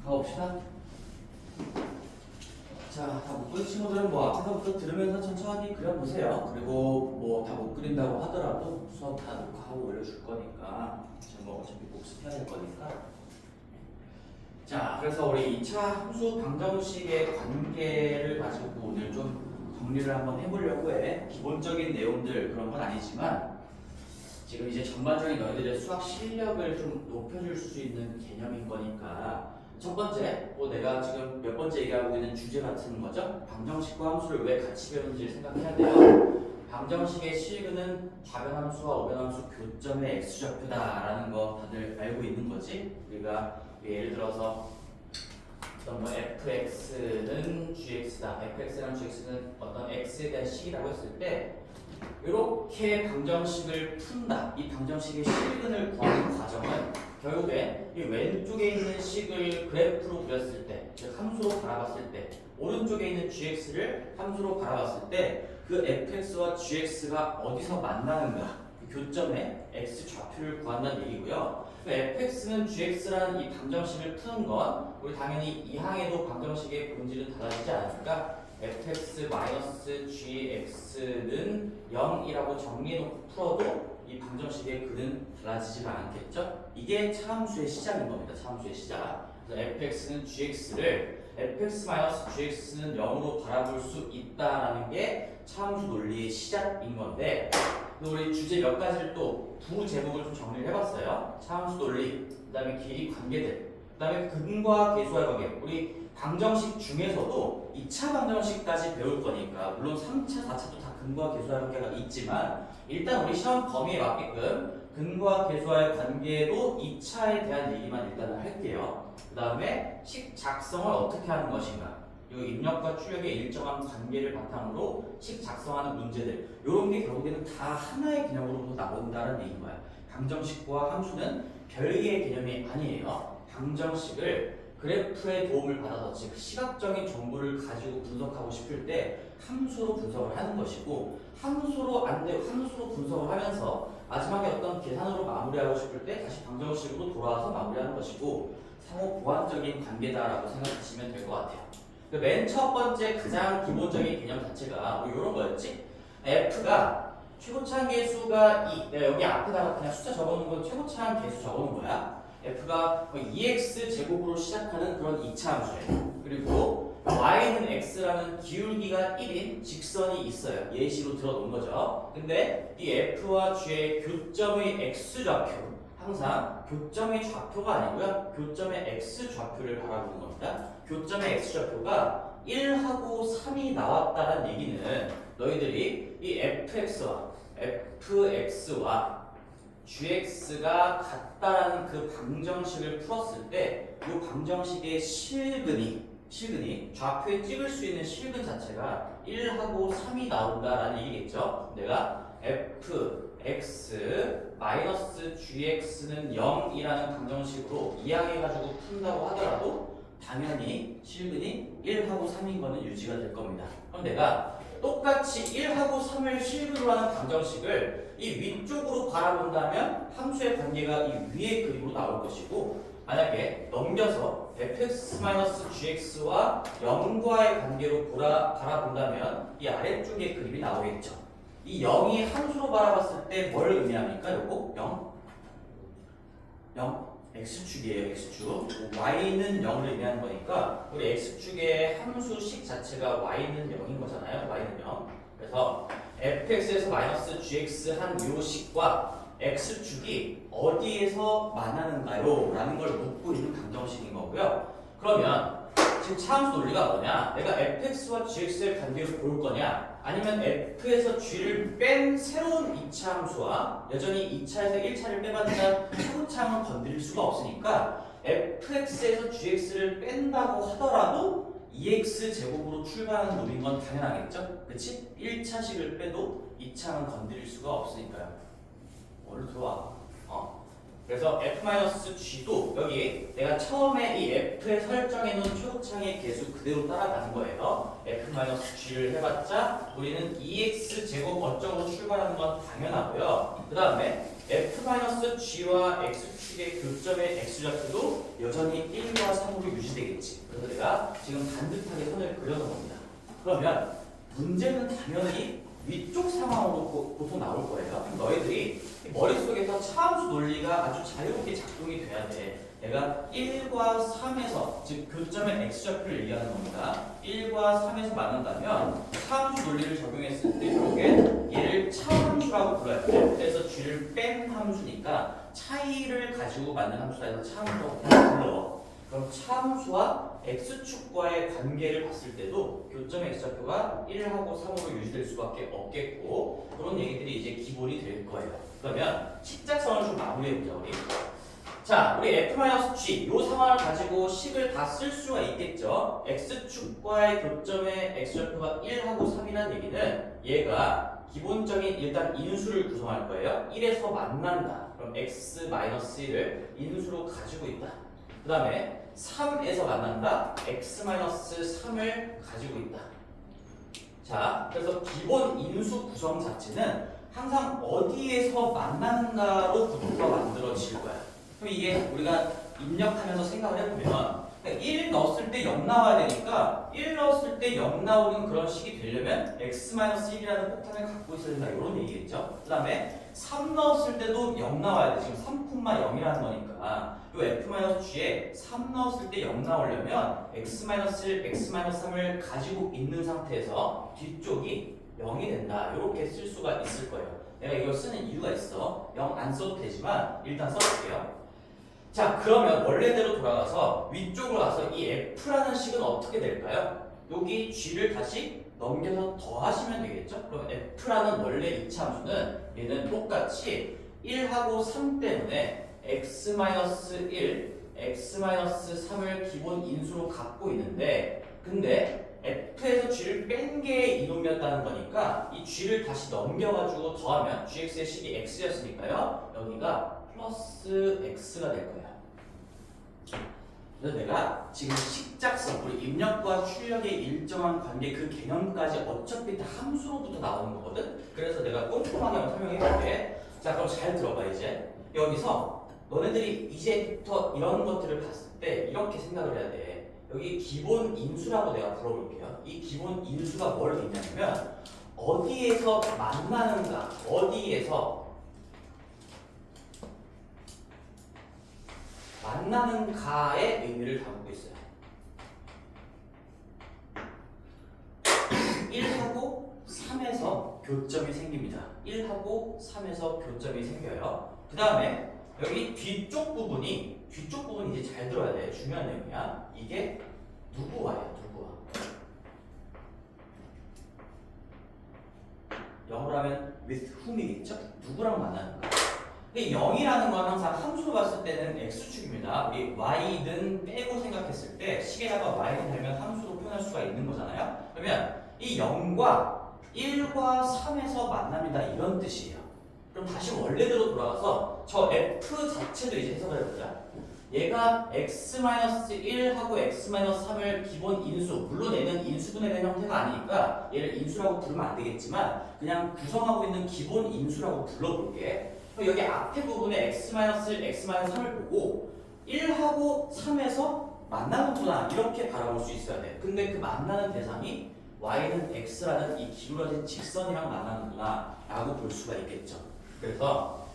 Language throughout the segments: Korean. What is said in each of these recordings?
가봅시다. 자, 다 못 그린 친구들은 뭐 앞에서부터 들으면서 천천히 그려보세요. 그리고 뭐 다 못 그린다고 하더라도 수업 다 녹화하고 올려줄 거니까 지금 뭐 어차피 복습해야 될 거니까. 자, 그래서 우리 2차 함수 방정식의 관계를 가지고 오늘 좀 정리를 한번 해보려고 해. 기본적인 내용들 그런 건 아니지만 지금 이제 전반적인 너희들의 수학 실력을 좀 높여줄 수 있는 개념인 거니까 첫 번째, 뭐 내가 지금 몇 번째 얘기하고 있는 주제 같은 거죠. 방정식과 함수를 왜 같이 배우는지 생각해야 돼요. 방정식의 실근은 좌변함수와 우변함수 교점의 x좌표다라는 거 다들 알고 있는 거지. 우리가 예를 들어서 어떤 뭐 fx는 gx다, fx랑 gx는 어떤 x에 대한 식이라고 했을 때 이렇게 방정식을 푼다. 이 방정식의 실근을 구하는 과정은 결국에 이 왼쪽에 있는 식을 그래프로 그렸을 때, 즉 함수로 바라봤을 때, 오른쪽에 있는 gx를 함수로 바라봤을 때 그 fx와 gx가 어디서 만나는가, 그 교점의 x 좌표를 구한다는 얘기고요. 그 fx는 gx라는 이 방정식을 푸는 건 우리 당연히 이 항에도 방정식의 본질은 달라지지 않으니까 fx-gx는 0이라고 정리해놓고 풀어도 이 방정식의 근은 달라지지가 않겠죠? 이게 차함수의 시작인 겁니다. 차함수의 시작. 그래서 fx는 gx를 fx-gx는 0으로 바라볼 수 있다라는 게 차함수 논리의 시작인 건데, 우리 주제 몇 가지를 또 부제목을 좀 정리를 해봤어요. 차함수 논리, 그 다음에 길이 관계들, 그 다음에 근과 계수와의 관계. 우리 방정식 중에서도 2차 방정식까지 배울 거니까 물론 3차, 4차도 다 근과 계수와의 관계가 있지만 일단 우리 시험 범위에 맞게끔 근과 계수와의 관계도 2차에 대한 얘기만 일단은 할게요. 그 다음에 식 작성을 어떻게 하는 것인가, 이 입력과 출력의 일정한 관계를 바탕으로 식 작성하는 문제들, 이런 게 결국에는 다 하나의 개념으로 나온다는 얘기인 거야. 방정식과 함수는 별개의 개념이 아니에요. 방정식을 그래프의 도움을 받아서 즉 시각적인 정보를 가지고 분석하고 싶을 때 함수로 분석을 하는 것이고, 함수로 안 되고 함수로 분석을 하면서 마지막에 어떤 계산으로 마무리하고 싶을 때 다시 방정식으로 돌아와서 마무리하는 것이고, 상호 보완적인 관계다라고 생각하시면 될 것 같아요. 맨 첫 번째 가장 기본적인 개념 자체가 뭐 이런 거였지? f가 최고차항 계수가 2, 내가 여기 앞에다가 그냥 숫자 적어놓은 건 최고차항 계수 적어놓은 거야. f가 2x 제곱으로 시작하는 그런 2차 함수예요. 그리고 y는 x라는 기울기가 1인 직선이 있어요. 예시로 들어놓은 거죠. 근데 이 f와 g의 교점의 x좌표, 항상 교점의 좌표가 아니고요, 교점의 x좌표를 바라보는 겁니다. 교점의 x좌표가 1하고 3이 나왔다는 얘기는 너희들이 이 fx와 gx가 같다라는 그 방정식을 풀었을 때 이 방정식의 실근이 좌표에 찍을 수 있는 실근 자체가 1하고 3이 나온다라는 얘기겠죠. 내가 fx-gx는 0이라는 방정식으로 이항해가지고 푼다고 하더라도 당연히 실근이 1하고 3인 거는 유지가 될 겁니다. 그럼 내가 똑같이 1하고 3을 실근으로 하는 방정식을 이 위쪽으로 바라본다면 함수의 관계가 이 위의 그림으로 나올 것이고, 만약에 넘겨서 fx-gx와 0과의 관계로 바라본다면 이 아래쪽의 그림이 나오겠죠. 이 0이 함수로 바라봤을 때 뭘 의미합니까? 요거 0 x축이에요. x축. y는 0을 의미하는 거니까 우리 x축의 함수식 자체가 y는 0인 거잖아요. y는 0. 그래서 fx에서 마이너스 gx 한 요 식과 x축이 어디에서 만나는가요? 라는 걸 묻고 있는 방정식인 거고요. 그러면 지금 차함수 논리가 뭐냐? 내가 fx와 gx의 관계를 볼 거냐? 아니면 f에서 g를 뺀 새로운 2차 함수와 여전히 2차에서 1차를 빼봤자 최고차항은 건드릴 수가 없으니까 fx에서 gx를 뺀다고 하더라도 2x 제곱으로 출발하는 놈인 건 당연하겠죠? 그치? 1차식을 빼도 2차는 건드릴 수가 없으니까요. 얼른 들어와. 그래서 f-g도 여기 내가 처음에 이 f에 설정해 놓은 최고차항의 개수 그대로 따라가는 거예요. f-g를 해봤자 우리는 2x제곱 어쩌고 출발하는 건 당연하고요. 그 다음에 f-g와 x축의 교점의 x좌표도 여전히 1과 3으로 유지되겠지. 그래서 내가 지금 반듯하게 선을 그려놓은 겁니다. 그러면 문제는 당연히 위쪽 상황으로 보통 나올 거예요. 너희들이 머릿속에서 차함수 논리가 아주 자유롭게 작동이 돼야 돼. 내가 1과 3에서, 즉 교점의 x좌표를 얘기하는 겁니다. 1과 3에서 만난다면 차함수 논리를 적용했을 때 결국엔 얘를 차함수라고 불러야 돼. 그래서 g를 뺀 함수니까 차이를 가지고 만든 함수라 해서 차함수라고 불러. 그럼 차함수와 x축과의 관계를 봤을 때도 교점의 x좌표가 1하고 3으로 유지될 수밖에 없겠고, 그런 얘기들이 이제 기본이 될 거예요. 그러면 식작성을 좀 마무리해보자 우리. 자, 우리 f-g 이 상황을 가지고 식을 다 쓸 수가 있겠죠. x축과의 교점의 x좌표가 1하고 3이라는 얘기는 얘가 기본적인 일단 인수를 구성할 거예요. 1에서 만난다. 그럼 x-1을 인수로 가지고 있다. 그 다음에 3에서 만난다. x-3을 가지고 있다. 자, 그래서 기본 인수 구성 자체는 항상 어디에서 만나는가로부터 만들어질 거야. 그럼 이게 우리가 입력하면서 생각을 해보면 1 넣었을 때 0 나와야 되니까 1 넣었을 때 0 나오는 그런 식이 되려면 x-1이라는 폭탄을 갖고 있어야 된다. 이런 얘기겠죠. 그 다음에 3 넣었을 때도 0 나와야 돼. 지금 3,0이라는 거니까 이 f-g에 3 넣었을 때 0 나오려면 x-1, x-3을 가지고 있는 상태에서 뒤쪽이 0이 된다. 이렇게 쓸 수가 있을 거예요. 내가 이걸 쓰는 이유가 있어. 0 안 써도 되지만 일단 써볼게요. 자, 그러면 원래대로 돌아가서 위쪽으로 가서 이 f라는 식은 어떻게 될까요? 여기 g를 다시 넘겨서 더하시면 되겠죠? 그럼 f라는 원래 2차 함수는 얘는 똑같이 1하고 3 때문에 x-1, x-3을 기본 인수로 갖고 있는데, 근데 f에서 g를 뺀 게 이놈이었다는 거니까 이 g를 다시 넘겨가지고 더하면 gx의 식이 x였으니까요. 여기가 플러스 x가 될 거예요. 그래서 내가 지금 식작성, 우리 입력과 출력의 일정한 관계 그 개념까지 어차피 다 함수로부터 나오는 거거든. 그래서 내가 꼼꼼하게 한번 설명해 볼게. 자, 그럼 잘 들어봐. 이제 여기서 너네들이 이제부터 이런 것들을 봤을 때 이렇게 생각을 해야 돼. 여기 기본 인수라고 내가 불러볼게요. 이 기본 인수가 뭘 의미하냐면 어디에서 만나는가, 어디에서 만나는가의 의미를 담고 있어요. 1하고 3에서 교점이 생깁니다. 1하고 3에서 교점이 생겨요. 그 다음에 여기 뒤쪽 부분이 이제 잘 들어야 돼. 중요한 내용이야. 이게 누구와예요? 누구와? 영어로 하면 with whom이겠죠? 누구랑 만나는가? 근데 0이라는 건 항상 함수로 봤을 때는 x축입니다. 우리 y는 빼고 생각했을 때 식에다가 y를 달면 함수로 표현할 수가 있는 거잖아요. 그러면 이 0과 1과 3에서 만납니다. 이런 뜻이에요. 그럼 다시 원래대로 돌아가서 저 f 자체도 이제 해석을 해보자. 얘가 x-1하고 x-3을 기본 인수, 물론 얘는 인수분해 된 형태가 아니니까 얘를 인수라고 부르면 안 되겠지만 그냥 구성하고 있는 기본 인수라고 불러볼게. 여기 앞에 부분에 x-1, x-3을 보고 1하고 3에서 만나는구나 이렇게 바라볼 수 있어야 돼. 근데 그 만나는 대상이 y는 x라는 이 기울어진 직선이랑 만나는구나 라고 볼 수가 있겠죠. 그래서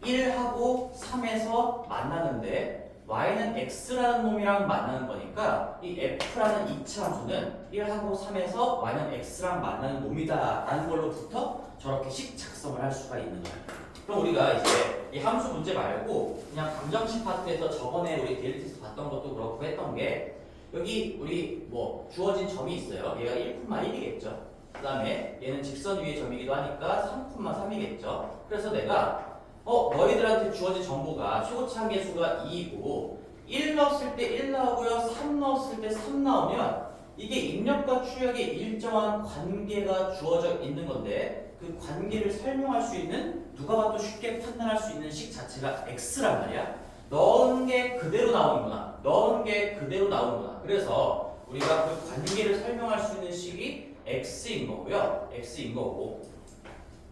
1하고 3에서 만나는데 y는 x라는 놈이랑 만나는 거니까 이 f라는 2차 함수는 1하고 3에서 y는 x랑 만나는 놈이다 라는 걸로부터 저렇게 식 작성을 할 수가 있는 거예요. 그럼 우리가 이제 이 함수 문제 말고 그냥 감정식 파트에서 저번에 우리 데일리티에서 봤던 것도 그렇고 했던 게 여기 우리 뭐 주어진 점이 있어요. 얘가 1,1이겠죠. 그 다음에 얘는 직선 위의 점이기도 하니까 3,3이겠죠. 그래서 내가 너희들한테 주어진 정보가 최고차항 계수가 2이고 1 넣었을 때 1 나오고요. 3 넣었을 때 3 나오면 이게 입력과 출력에 일정한 관계가 주어져 있는 건데 그 관계를 설명할 수 있는 누가 봐도 쉽게 판단할 수 있는 식 자체가 x란 말이야. 넣은 게 그대로 나오는구나. 넣은 게 그대로 나오는구나. 그래서 우리가 그 관계를 설명할 수 있는 식이 x인 거고요. x인 거고.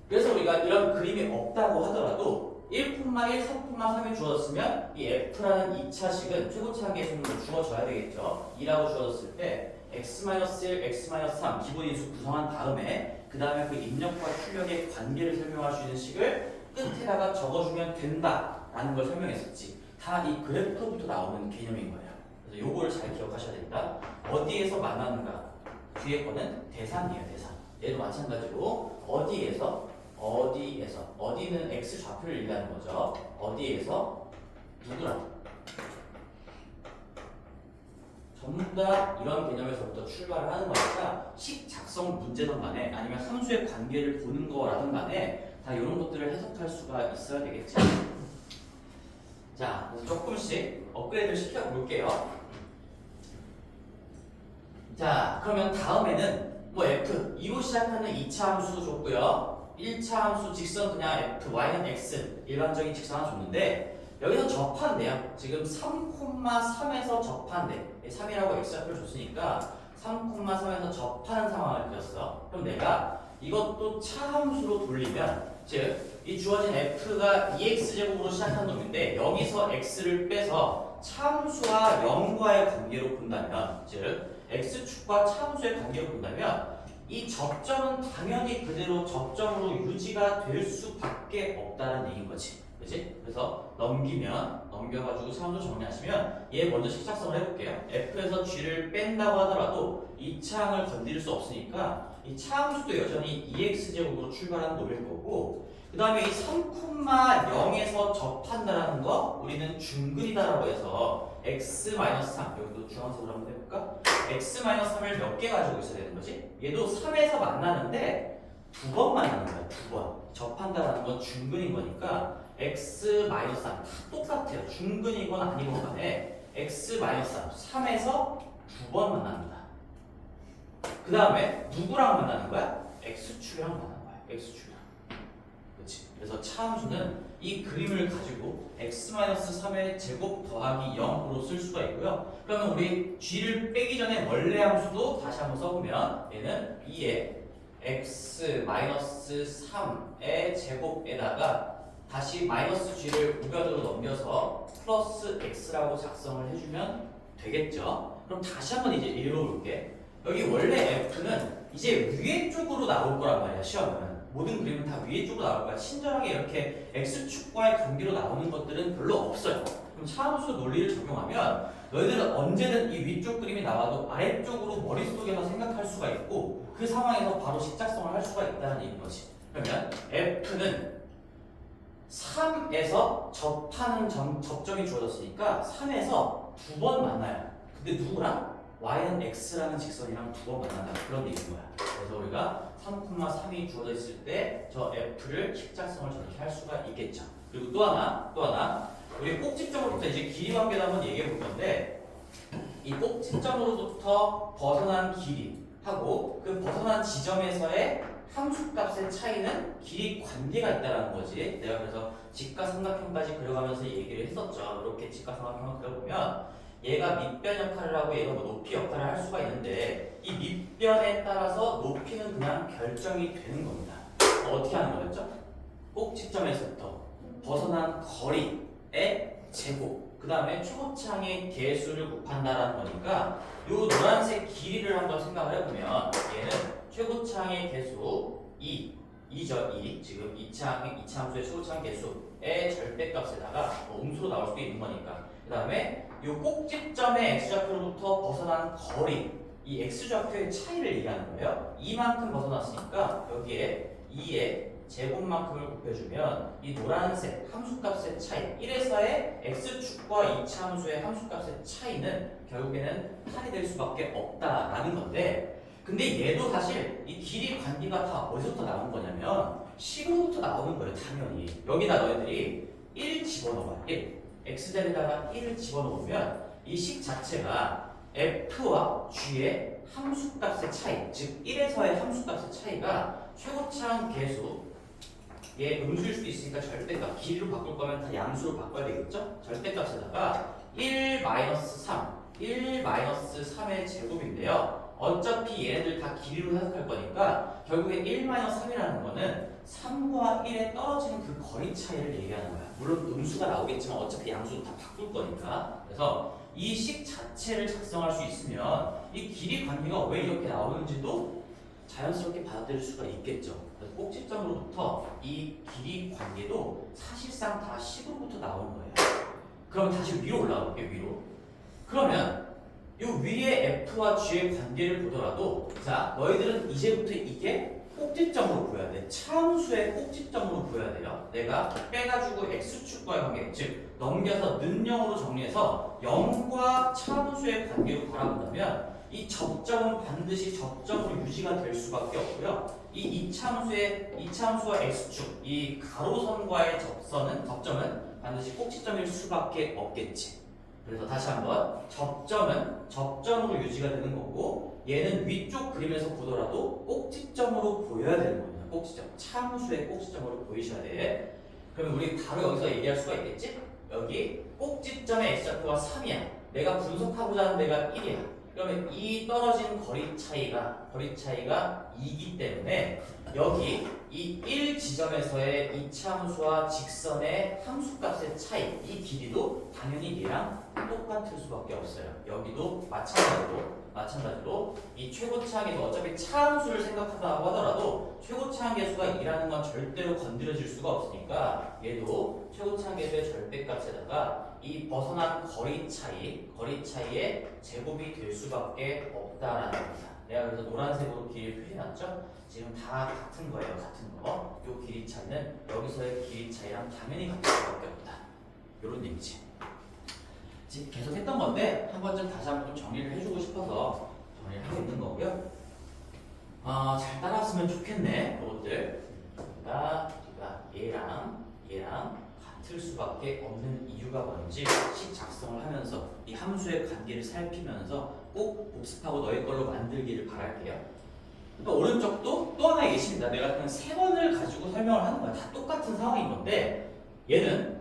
그래서 우리가 이런 그림이 없다고 하더라도 1,1, 3,3이 주어졌으면 이 f라는 2차식은 최고차항 계수문으로 주어져야 되겠죠. 2라고 주어졌을 때 x-1, x-3 기본인수 구성한 다음에 그 다음에 그 입력과 출력의 관계를 설명할 수 있는 식을 끝에다가 적어주면 된다라는 걸 설명했었지. 다 이 그래프로부터 나오는 개념인 거예요. 그래서 요거를 잘 기억하셔야 됩니다. 어디에서 만나는가? 뒤에 거는 대상이에요, 대상. 얘도 마찬가지로 어디는 x 좌표를 얘기하는 거죠. 어디에서 누구랑 전부 다 이런 개념에서부터 출발을 하는 거니까 식 작성 문제든 간에 아니면 함수의 관계를 보는 거라든 간에 다 이런 것들을 해석할 수가 있어야 되겠지. 자, 그래서 조금씩 업그레이드를 시켜볼게요. 자, 그러면 다음에는 뭐 f 2로 시작하는 2차 함수 줬고요. 1차 함수 직선 그냥 f, y는 x 일반적인 직선 하나 줬는데 여기서 접한대요. 지금 3,3에서 접한대. 3이라고 x좌표를 줬으니까 3,3에서 접하는 상황을 그렸어. 그럼 내가 이것도 차함수로 돌리면 즉 이 주어진 f가 2x제곱으로 시작한 놈인데 여기서 x를 빼서 차함수와 0과의 관계로 본다면 즉 x축과 차함수의 관계로 본다면 이 접점은 당연히 그대로 접점으로 유지가 될 수밖에 없다는 얘기인 거지. 그치? 그래서 넘겨가지고 차함수 정리하시면 얘 먼저 식작성을 해볼게요. f에서 g를 뺀다고 하더라도 이 차항을 건드릴 수 없으니까 이 차함수도 여전히 2x제곱으로 출발하는 놈일 거고 그 다음에 이 3,0에서 접한다라는 거 우리는 중근이다라고 해서 x-3 여기도 주황색으로 한번 해볼까? x-3을 몇 개 가지고 있어야 되는 거지? 얘도 3에서 만나는데 두 번 만나는 거야. 두 번. 접한다라는 건 중근인 거니까 x-3 다 똑같아요. 중근이건 아니건 간에 x-3 3에서 두 번 만납니다. 그 다음에 누구랑 만나는 거야? x축이랑 만나는 거야. x축이랑. 그렇지. 그래서 차함수는 이 그림을 가지고 x-3의 제곱 더하기 0으로 쓸 수가 있고요. 그러면 우리 g를 빼기 전에 원래 함수도 다시 한번 써보면 얘는 2의 x-3의 제곱에다가 다시 마이너스 g를 우변으로 넘겨서 플러스 x라고 작성을 해주면 되겠죠. 그럼 다시 한번 이제 읽어볼게. 여기 원래 f는 이제 위에 쪽으로 나올 거란 말이야. 시험은 모든 그림은 다 위에 쪽으로 나올 거야. 친절하게 이렇게 x축과의 관계로 나오는 것들은 별로 없어요. 그럼 차함수 논리를 적용하면 너희들은 언제든 이 위쪽 그림이 나와도 아래쪽으로 머릿속에서 생각할 수가 있고 그 상황에서 바로 식작성을 할 수가 있다는 얘기인 거지. 그러면 f는 3에서 접하는 접점이 주어졌으니까 3에서 두 번 만나요. 근데 누구랑? y는 x라는 직선이랑 두 번 만난다. 그런 얘기인 거야. 그래서 우리가 3,3이 주어져 있을 때 저 f를 식작성을 저렇게 할 수가 있겠죠. 그리고 또 하나 우리 꼭지점으로부터 이제 길이 관계를 한번 얘기해 볼 건데 이 꼭지점으로부터 벗어난 길이하고 그 벗어난 지점에서의 함수값의 차이는 길이 관계가 있다는 거지. 내가 그래서 직가삼각형까지 그려가면서 얘기를 했었죠. 이렇게 직가삼각형을 그려보면 얘가 밑변 역할을 하고 얘가 뭐 높이 역할을 할 수가 있는데 이 밑변에 따라서 높이는 그냥 결정이 되는 겁니다. 어떻게 하는 거였죠? 꼭지점에서부터 벗어난 거리의 제곱 그 다음에 최고차항의 개수를 곱한다라는 거니까 이 노란색 길이를 한번 생각을 해보면 얘는 최고차항의 개수 2죠. 2 지금 2차 함수의 최고차항 개수의 절대값에다가 음수로 나올 수도 있는 거니까 그 다음에 이 꼭지점의 x좌표로부터 벗어난 거리 이 x좌표의 차이를 얘기하는 거예요. 이만큼 벗어났으니까 여기에 2의 제곱만큼을 곱해주면 이 노란색 함수값의 차이 1에서의 x축과 2차 함수의 함수값의 차이는 결국에는 8이 될 수밖에 없다라는 건데 근데 얘도 사실 이 길이 관계가 다 어디서부터 나온 거냐면 식으로부터 나오는 거예요. 당연히 여기다 너희들이 1 집어넣어봐. 1 x자리에다가 1을 집어넣으면 이 식 자체가 f와 g의 함수값의 차이, 즉 1에서의 함수값의 차이가 최고차항 계수의 음수일 수도 있으니까 절대값, 길이로 바꿀 거면 다 양수로 바꿔야 되겠죠? 절대값에다가 1-3의 제곱인데요. 어차피 얘네들 다 길이로 해석할 거니까 결국에 1-3이라는 거는 3과 1에 떨어지는 그 거리 차이를 얘기하는 거야. 물론 음수가 나오겠지만 어차피 양수로 다 바꿀 거니까. 그래서 이 식 자체를 작성할 수 있으면 이 길이 관계가 왜 이렇게 나오는지도 자연스럽게 받아들일 수가 있겠죠. 그래서 꼭지점으로부터 이 길이 관계도 사실상 다 식으로부터 나오는 거예요. 그럼 다시 위로 올라갈게요. 위로. 그러면 이 위에 F와 G의 관계를 보더라도 자 너희들은 이제부터 이게 꼭지점으로 보여야 돼. 차함수의 꼭지점으로 보여야 돼요. 내가 빼가지고 X축과의 관계, 즉 넘겨서 는영으로 정리해서 0과 차함수의 관계로 바라본다면 이 접점은 반드시 접점으로 유지가 될 수밖에 없고요. 이 이차함수와 X축, 이 가로선과의 접점은 반드시 꼭지점일 수밖에 없겠지. 그래서 다시 한번 접점은 접점으로 유지가 되는 거고 얘는 위쪽 그림에서 보더라도 꼭지점으로 보여야 되는 겁니다. 꼭지점. 차함수의 꼭지점으로 보이셔야 돼. 그러면 우리 바로 여기서 얘기할 수가 있겠지? 여기 꼭지점의 x좌표가 3이야. 내가 분석하고자 하는 데가 1이야. 그러면 이 떨어진 거리 차이가 2이기 때문에 여기 이 1지점에서의 이차함수와 직선의 함수값의 차이, 이 길이도 당연히 얘랑 똑같을 수밖에 없어요. 여기도 마찬가지로 이 최고차항계수, 어차피 차함수를 생각한다고 하더라도 최고차항계수가 2라는 건 절대로 건드려질 수가 없으니까 얘도 최고차항계수의 절대값에다가 이 벗어난 거리 차이의 제곱이 될 수밖에 없다라는 겁니다. 내가 그래서 노란색으로 길이를 표시해놨죠? 지금 다 같은 거예요. 같은 거. 요 길이 차이는 여기서의 길이 차이랑 당연히 같을 수밖에 없다. 요런 얘기지. 지금 계속 했던 건데 한 번쯤 다시 한번 좀 정리를 해주고 싶어서 정리를 하고 있는 거고요. 잘 따라왔으면 좋겠네. 요것들. 그러니까 얘랑 같을 수밖에 없는 이유가 뭔지 식 작성을 하면서 이 함수의 관계를 살피면서 꼭 복습하고 너희 걸로 만들기를 바랄게요. 또 오른쪽도 또 하나 예시입니다. 내가 그냥 세 번을 가지고 설명을 하는 거야. 다 똑같은 상황인 건데 얘는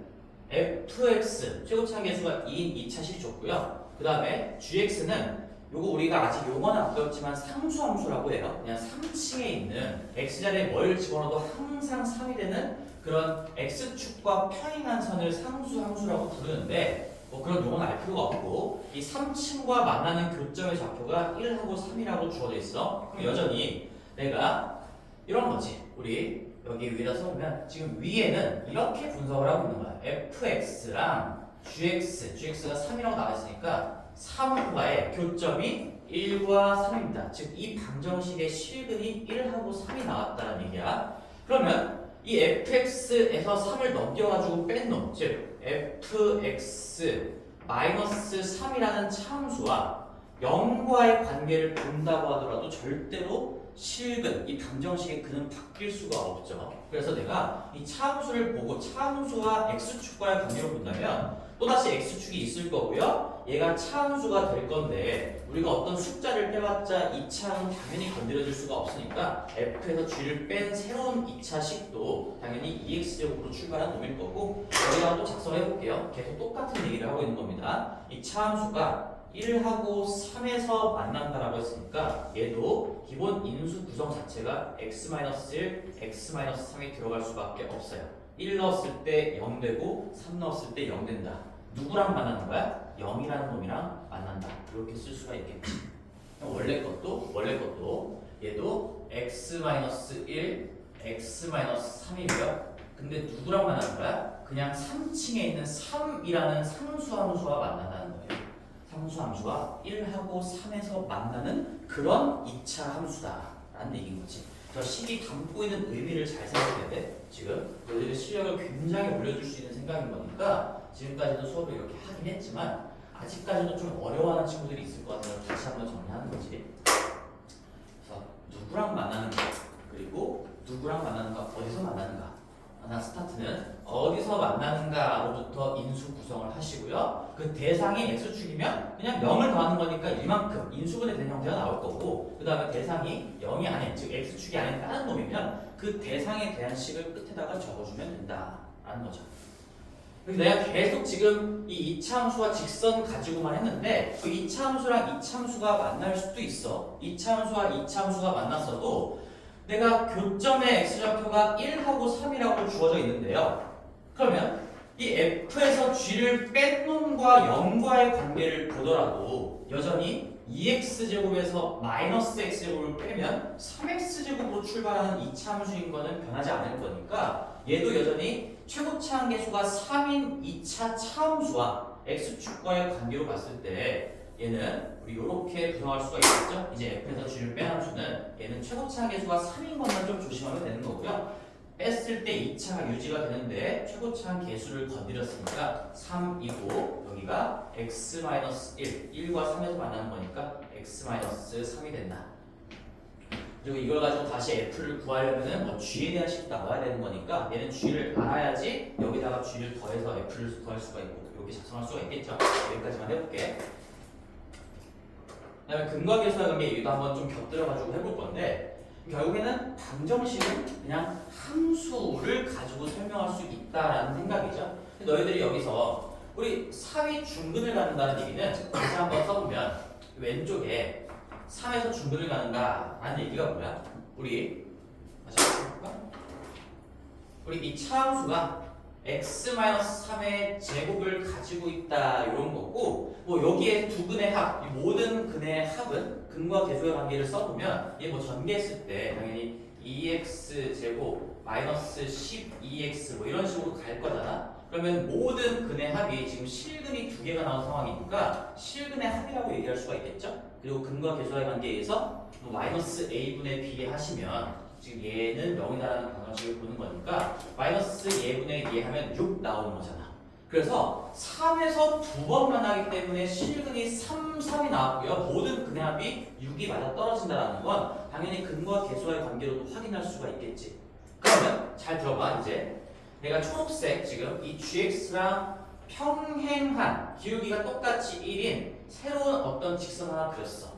fx 최고차항계수가 2인 2차 식이 줬고요. 그 다음에 gx는 요거 우리가 아직 용어는 안 배웠지만 상수함수라고 해요. 그냥 3층에 있는 x자리에 뭘 집어넣어도 항상 3이 되는 그런 x축과 평행한 선을 상수함수라고 부르는데 뭐 그런 용어는 알 필요가 없고 이 3층과 만나는 교점의 좌표가 1하고 3이라고 주어져 있어. 그럼 여전히 내가 이런 거지. 우리 여기 위에다 써보면 지금 위에는 이렇게 분석을 하고 있는 거야. fx랑 gx가 3이라고 나와있으니까 3과의 교점이 1과 3입니다. 즉 이 방정식의 실근이 1하고 3이 나왔다는 얘기야. 그러면 이 fx에서 3을 넘겨가지고 뺀 놈, 즉 fx-3이라는 차함수와 0과의 관계를 본다고 하더라도 절대로 실근, 이 방정식의 근은 바뀔 수가 없죠. 그래서 내가 이 차함수를 보고 차함수와 x축과의 관계를 본다면 또다시 x축이 있을 거고요. 얘가 차함수가 될 건데 우리가 어떤 숫자를 빼봤자 이 차항은 당연히 건드려줄 수가 없으니까 f에서 g를 뺀 새로운 2차 식도 당연히 2x제곱으로 출발한 놈일 거고 여기다가 또 작성해 볼게요. 계속 똑같은 얘기를 하고 있는 겁니다. 이 차함수가 1하고 3에서 만난다라고 했으니까 얘도 기본 인수 구성 자체가 x-1, x-3이 들어갈 수밖에 없어요. 1 넣었을 때 0 되고 3 넣었을 때 0 된다. 누구랑 만나는 거야? 0이라는 놈이랑 만난다. 이렇게 쓸 수가 있겠지. 원래 것도 얘도 x-1, x-3이고요. 근데 누구랑 만나는 거야? 그냥 3층에 있는 3이라는 상수함수와 만난다는 거예요. 상수함수가 1하고 3에서 만나는 그런 2차 함수다라는 얘기인 거지. 저 식이 담고 있는 의미를 잘 생각해야 돼. 지금 너희들의 실력을 굉장히 올려줄 수 있는 생각인 거니까 지금까지도 수업을 이렇게 하긴 했지만 아직까지도 좀 어려워하는 친구들이 있을 것 같아서 다시 한번 정리하는 거지. 그래서 누구랑 만나는가, 그리고 누구랑 만나는가, 어디서 만나는가, 스타트는 어디서 만나는가로부터 인수 구성을 하시고요. 그 대상이 x축이면 그냥 0을 더하는 거니까 이만큼 인수분해 된 형태가 나올 거고, 그 다음에 대상이 0이 아닌, 즉 x축이 아닌 다른 놈이면 그 대상에 대한 식을 끝에다가 적어주면 된다라는 거죠. 내가 계속 지금 이 이차함수와 직선 가지고만 했는데 그 이차함수랑 이차함수가 만날 수도 있어. 이차함수와 이차함수가 만났어도 내가 교점의 x좌표가 1하고 3이라고 주어져 있는데요. 그러면 이 f에서 g를 뺀 놈과 0과의 관계를 보더라도 여전히 2x제곱에서 마이너스 x제곱을 빼면 3x제곱으로 출발하는 이차함수인 거는 변하지 않을 거니까 얘도 여전히 최고차항계수가 3인 2차 차함수와 x축과의 관계로 봤을 때 얘는 우리 이렇게 구성할 수가 있겠죠? 이제 f에서 g를 뺀 함수는 얘는 최고차항계수가 3인 것만 좀 조심하면 되는 거고요. 뺐을 때 2차가 유지가 되는데 최고차항계수를 건드렸으니까 3이고 여기가 x-1, 1과 3에서 만나는 거니까 x-3이 된다. 그리고 이걸 가지고 다시 f를 구하려면은 뭐 g에 대한 식이 나와야 되는 거니까 얘는 g를 알아야지 여기다가 g를 더해서 f를 구할 수가 있고 이렇게 작성할 수가 있겠죠. 여기까지만 해볼게. 그 다음에 근과 계수와 관계 얘기도 한번 좀 곁들여가지고 해볼 건데 결국에는 방정식은 그냥 함수를 가지고 설명할 수 있다라는 생각이죠. 너희들이 여기서 우리 사위 중근을 갖는다는 얘기는 다시 한번 써보면 왼쪽에 3에서 중근을 가는가 라는 얘기가 뭐야? 우리 이 차함수가 x-3의 제곱을 가지고 있다 이런 거고 뭐 여기에 두 근의 합, 이 모든 근의 합은 근과 계수의 관계를 써보면 얘 뭐 전개했을 때 당연히 2x 제곱 마이너스 12x 뭐 이런 식으로 갈 거잖아. 그러면 모든 근의 합이 지금 실근이 두 개가 나온 상황이니까 실근의 합이라고 얘기할 수가 있겠죠. 그리고 근과 계수의 관계에서 뭐 마이너스 a분의 b 하시면 지금 얘는 0이다라는 방정식을 보는 거니까 마이너스 예분의 2 하면 6 나오는 거잖아. 그래서 3에서 두 번 만나기 때문에 실근이 3, 3이 나왔고요. 모든 근의 합이 6이 맞아 떨어진다는 건 당연히 근과 계수와의 관계로도 확인할 수가 있겠지. 그러면 잘 들어봐. 이제 내가 초록색 지금 이 gx랑 평행한 기울기가 똑같이 1인 새로운 어떤 직선 하나 그렸어.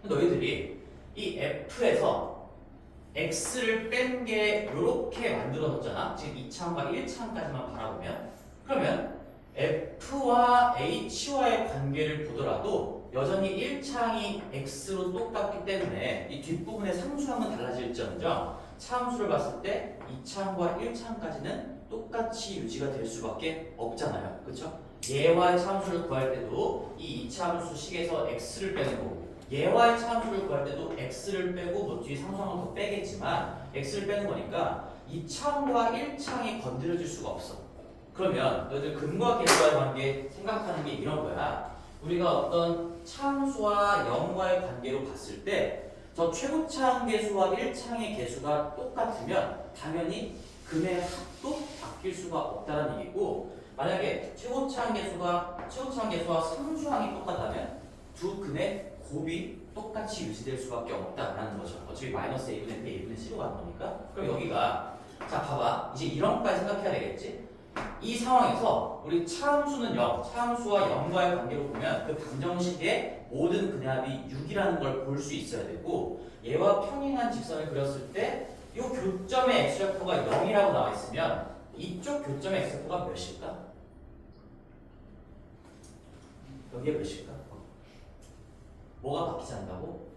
너희들이 이 f에서 x를 뺀 게 이렇게 만들어졌잖아. 지금 2차항과 1차항까지만 바라보면 그러면 f와 h와의 관계를 보더라도 여전히 1차항이 x로 똑같기 때문에 이 뒷부분의 상수함은 달라질지언정 차함수를 봤을 때 2차항과 1차항까지는 똑같이 유지가 될 수밖에 없잖아요. 그렇죠? 얘와의 차함수를 구할 때도 이 2차함수 식에서 x를 빼는 거고 얘와의 차함수를 구할 때도 x를 빼고 뭐 뒤에 상수함은 더 빼겠지만 x를 빼는 거니까 2차항과 1차항이 건드려질 수가 없어. 그러면 너희들 근과 계수와의 관계 생각하는 게 이런 거야. 우리가 어떤 차함수와 0과의 관계로 봤을 때 저 최고차항 계수와 1차항의 계수가 똑같으면 당연히 근의 합도 바뀔 수가 없다는 얘기고 만약에 최고차항 계수와 상수항이 똑같다면 두 근의 곱이 똑같이 유지될 수밖에 없다라는 거죠. 어차피 마이너스 a분의 b, a분의 c로 가는 거니까. 그럼 여기가 자 봐봐. 이제 이런 것까지 생각해야 되겠지? 이 상황에서 우리 차함수는 0, 차함수와 0과의 관계로 보면 그 방정식의 모든 근의 합이 6이라는 걸 볼 수 있어야 되고 얘와 평행한 직선을 그렸을 때 이 교점의 x좌표가 0이라고 나와 있으면 이쪽 교점의 x좌표가 몇일까? 여기에 몇일까? 뭐가 바뀌지 않는다고?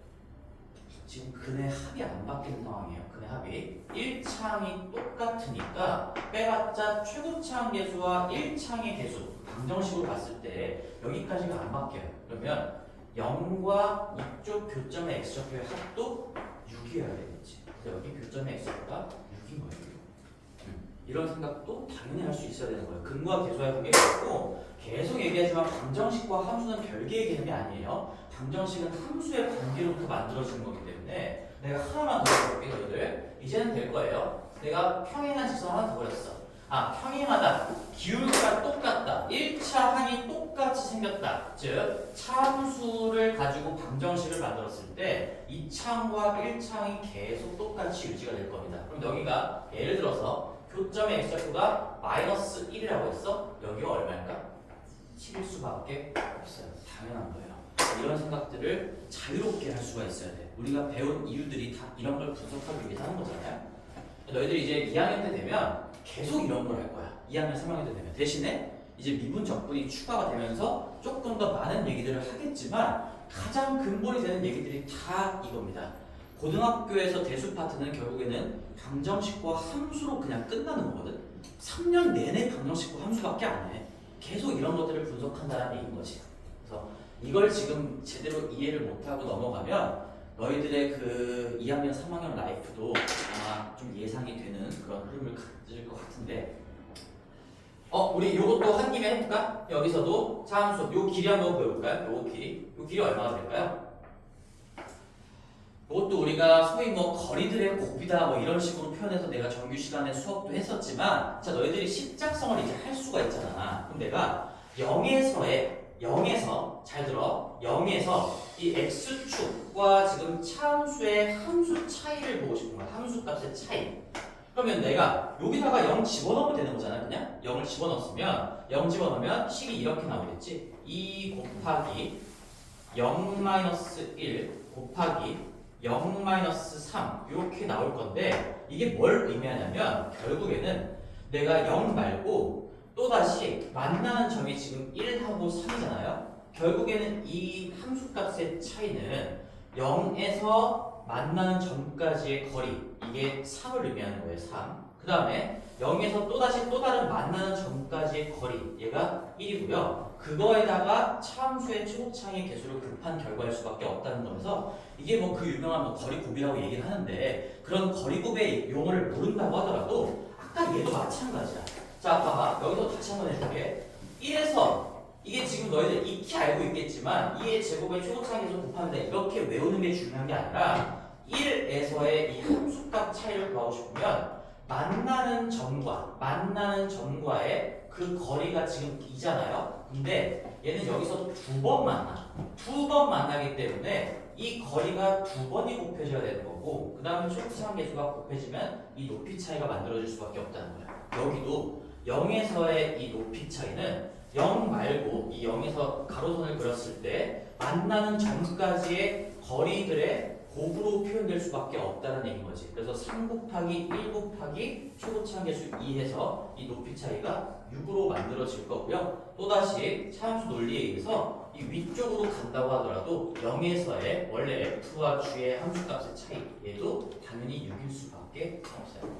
지금 근의 합이 안 바뀌는 상황이에요. 근의 합이 1차항이 똑같으니까 빼봤자 최고차항 계수와 1차항의 계수 방정식으로 봤을 때 여기까지가 안 바뀌어요. 그러면 0과 이쪽 교점의 x좌표의 합도 6이어야 되겠지. 그래서 여기 교점의 x좌표가 6인 거예요. 이런 생각도 당연히 할 수 있어야 되는 거예요. 근과 계수와의 관계가 있고 계속 얘기하지만 방정식과 함수는 별개의 개념이 아니에요. 방정식은 함수의 관계로부터 만들어지는 거기 때문에 내가 하나만 더 해볼게요. 너희들 이제는 될 거예요. 내가 평행한 직선 하나 더 그렸어. 평행하다. 기울기가 똑같다. 1차 항이 똑같이 생겼다. 즉 차함수를 가지고 방정식을 만들었을 때 2차항과 1차항이 계속 똑같이 유지가 될 겁니다. 그럼 여기가 예를 들어서 교점의 x좌표가 마이너스 1이라고 했어? 여기가 얼마일까? 7일 수밖에 없어요. 당연한 거예요. 이런 생각들을 자유롭게 할 수가 있어야 돼. 우리가 배운 이유들이 다 이런 걸 분석하기 위해서 하는 거잖아요. 너희들이 이제 2학년 때 되면 계속 이런 걸 할 거야. 2학년, 3학년 때 되면. 대신에 이제 미분 적분이 추가가 되면서 조금 더 많은 얘기들을 하겠지만 가장 근본이 되는 얘기들이 다 이겁니다. 고등학교에서 대수 파트는 결국에는 방정식과 함수로 그냥 끝나는 거거든. 3년 내내 방정식과 함수밖에 안 해. 계속 이런 것들을 분석한다는 얘기인 거지. 그래서 이걸 지금 제대로 이해를 못하고 넘어가면 너희들의 그 2학년, 3학년 라이프도 아마 좀 예상이 되는 그런 흐름을 가질 것 같은데 우리 요것도 한 김에 해볼까? 여기서도 차함수 요 길이 한번 보여볼까요? 요 길이 얼마나 될까요? 이것도 우리가 소위 뭐 거리들의 곱이다 뭐 이런 식으로 표현해서 내가 정규 시간에 수업도 했었지만 자 너희들이 식작성을 이제 할 수가 있잖아. 그럼 내가 0에서 잘 들어 0에서 이 x축과 지금 차함수의 함수 차이를 보고 싶은 거야. 함수 값의 차이. 그러면 내가 여기다가 0 집어넣으면 되는 거잖아. 그냥 0을 집어넣었으면 0 집어넣으면 식이 이렇게 나오겠지. 2 곱하기 0-1 곱하기 0-3 이렇게 나올 건데 이게 뭘 의미하냐면 결국에는 내가 0 말고 또다시 만나는 점이 지금 1하고 3이잖아요. 결국에는 이 함수값의 차이는 0에서 만나는 점까지의 거리 이게 3을 의미하는 거예요. 3. 그 다음에 0에서 또다시 또 다른 만나는 점까지의 거리 얘가 1이고요. 그거에다가 차함수의 최고차의 개수를 곱한 결과일 수밖에 없다는 거면서 이게 뭐 그 유명한 뭐 거리곱이라고 얘기를 하는데 그런 거리곱의 용어를 모른다고 하더라도 아까 얘도 마찬가지야. 자 봐봐 여기서 다시 한번 해줄게. 1에서 이게 지금 너희들 익히 알고 있겠지만 2의 제곱의 최고차의 개수 곱하는데 이렇게 외우는 게 중요한 게 아니라 1에서의 이 함수값 차이를 구하고 싶으면 만나는 점과의 그 거리가 지금 2잖아요. 근데 얘는 여기서 두 번 만나기 때문에 이 거리가 두 번이 곱해져야 되는 거고 그 다음에 최고차의 개수가 곱해지면 이 높이 차이가 만들어질 수밖에 없다는 거야. 여기도 0에서의 이 높이 차이는 0 말고 이 0에서 가로선을 그렸을 때 만나는 점까지의 거리들의 곱으로 표현될 수밖에 없다는 얘기인 거지. 그래서 3 곱하기 1 곱하기 최고차의 개수 2해서 이 높이 차이가 6으로 만들어질 거고요. 또다시 차함수 논리에 의해서 이 위쪽으로 간다고 하더라도 0에서의 원래 f와 g의 함수값의 차이 얘도 당연히 6일 수밖에 없어요.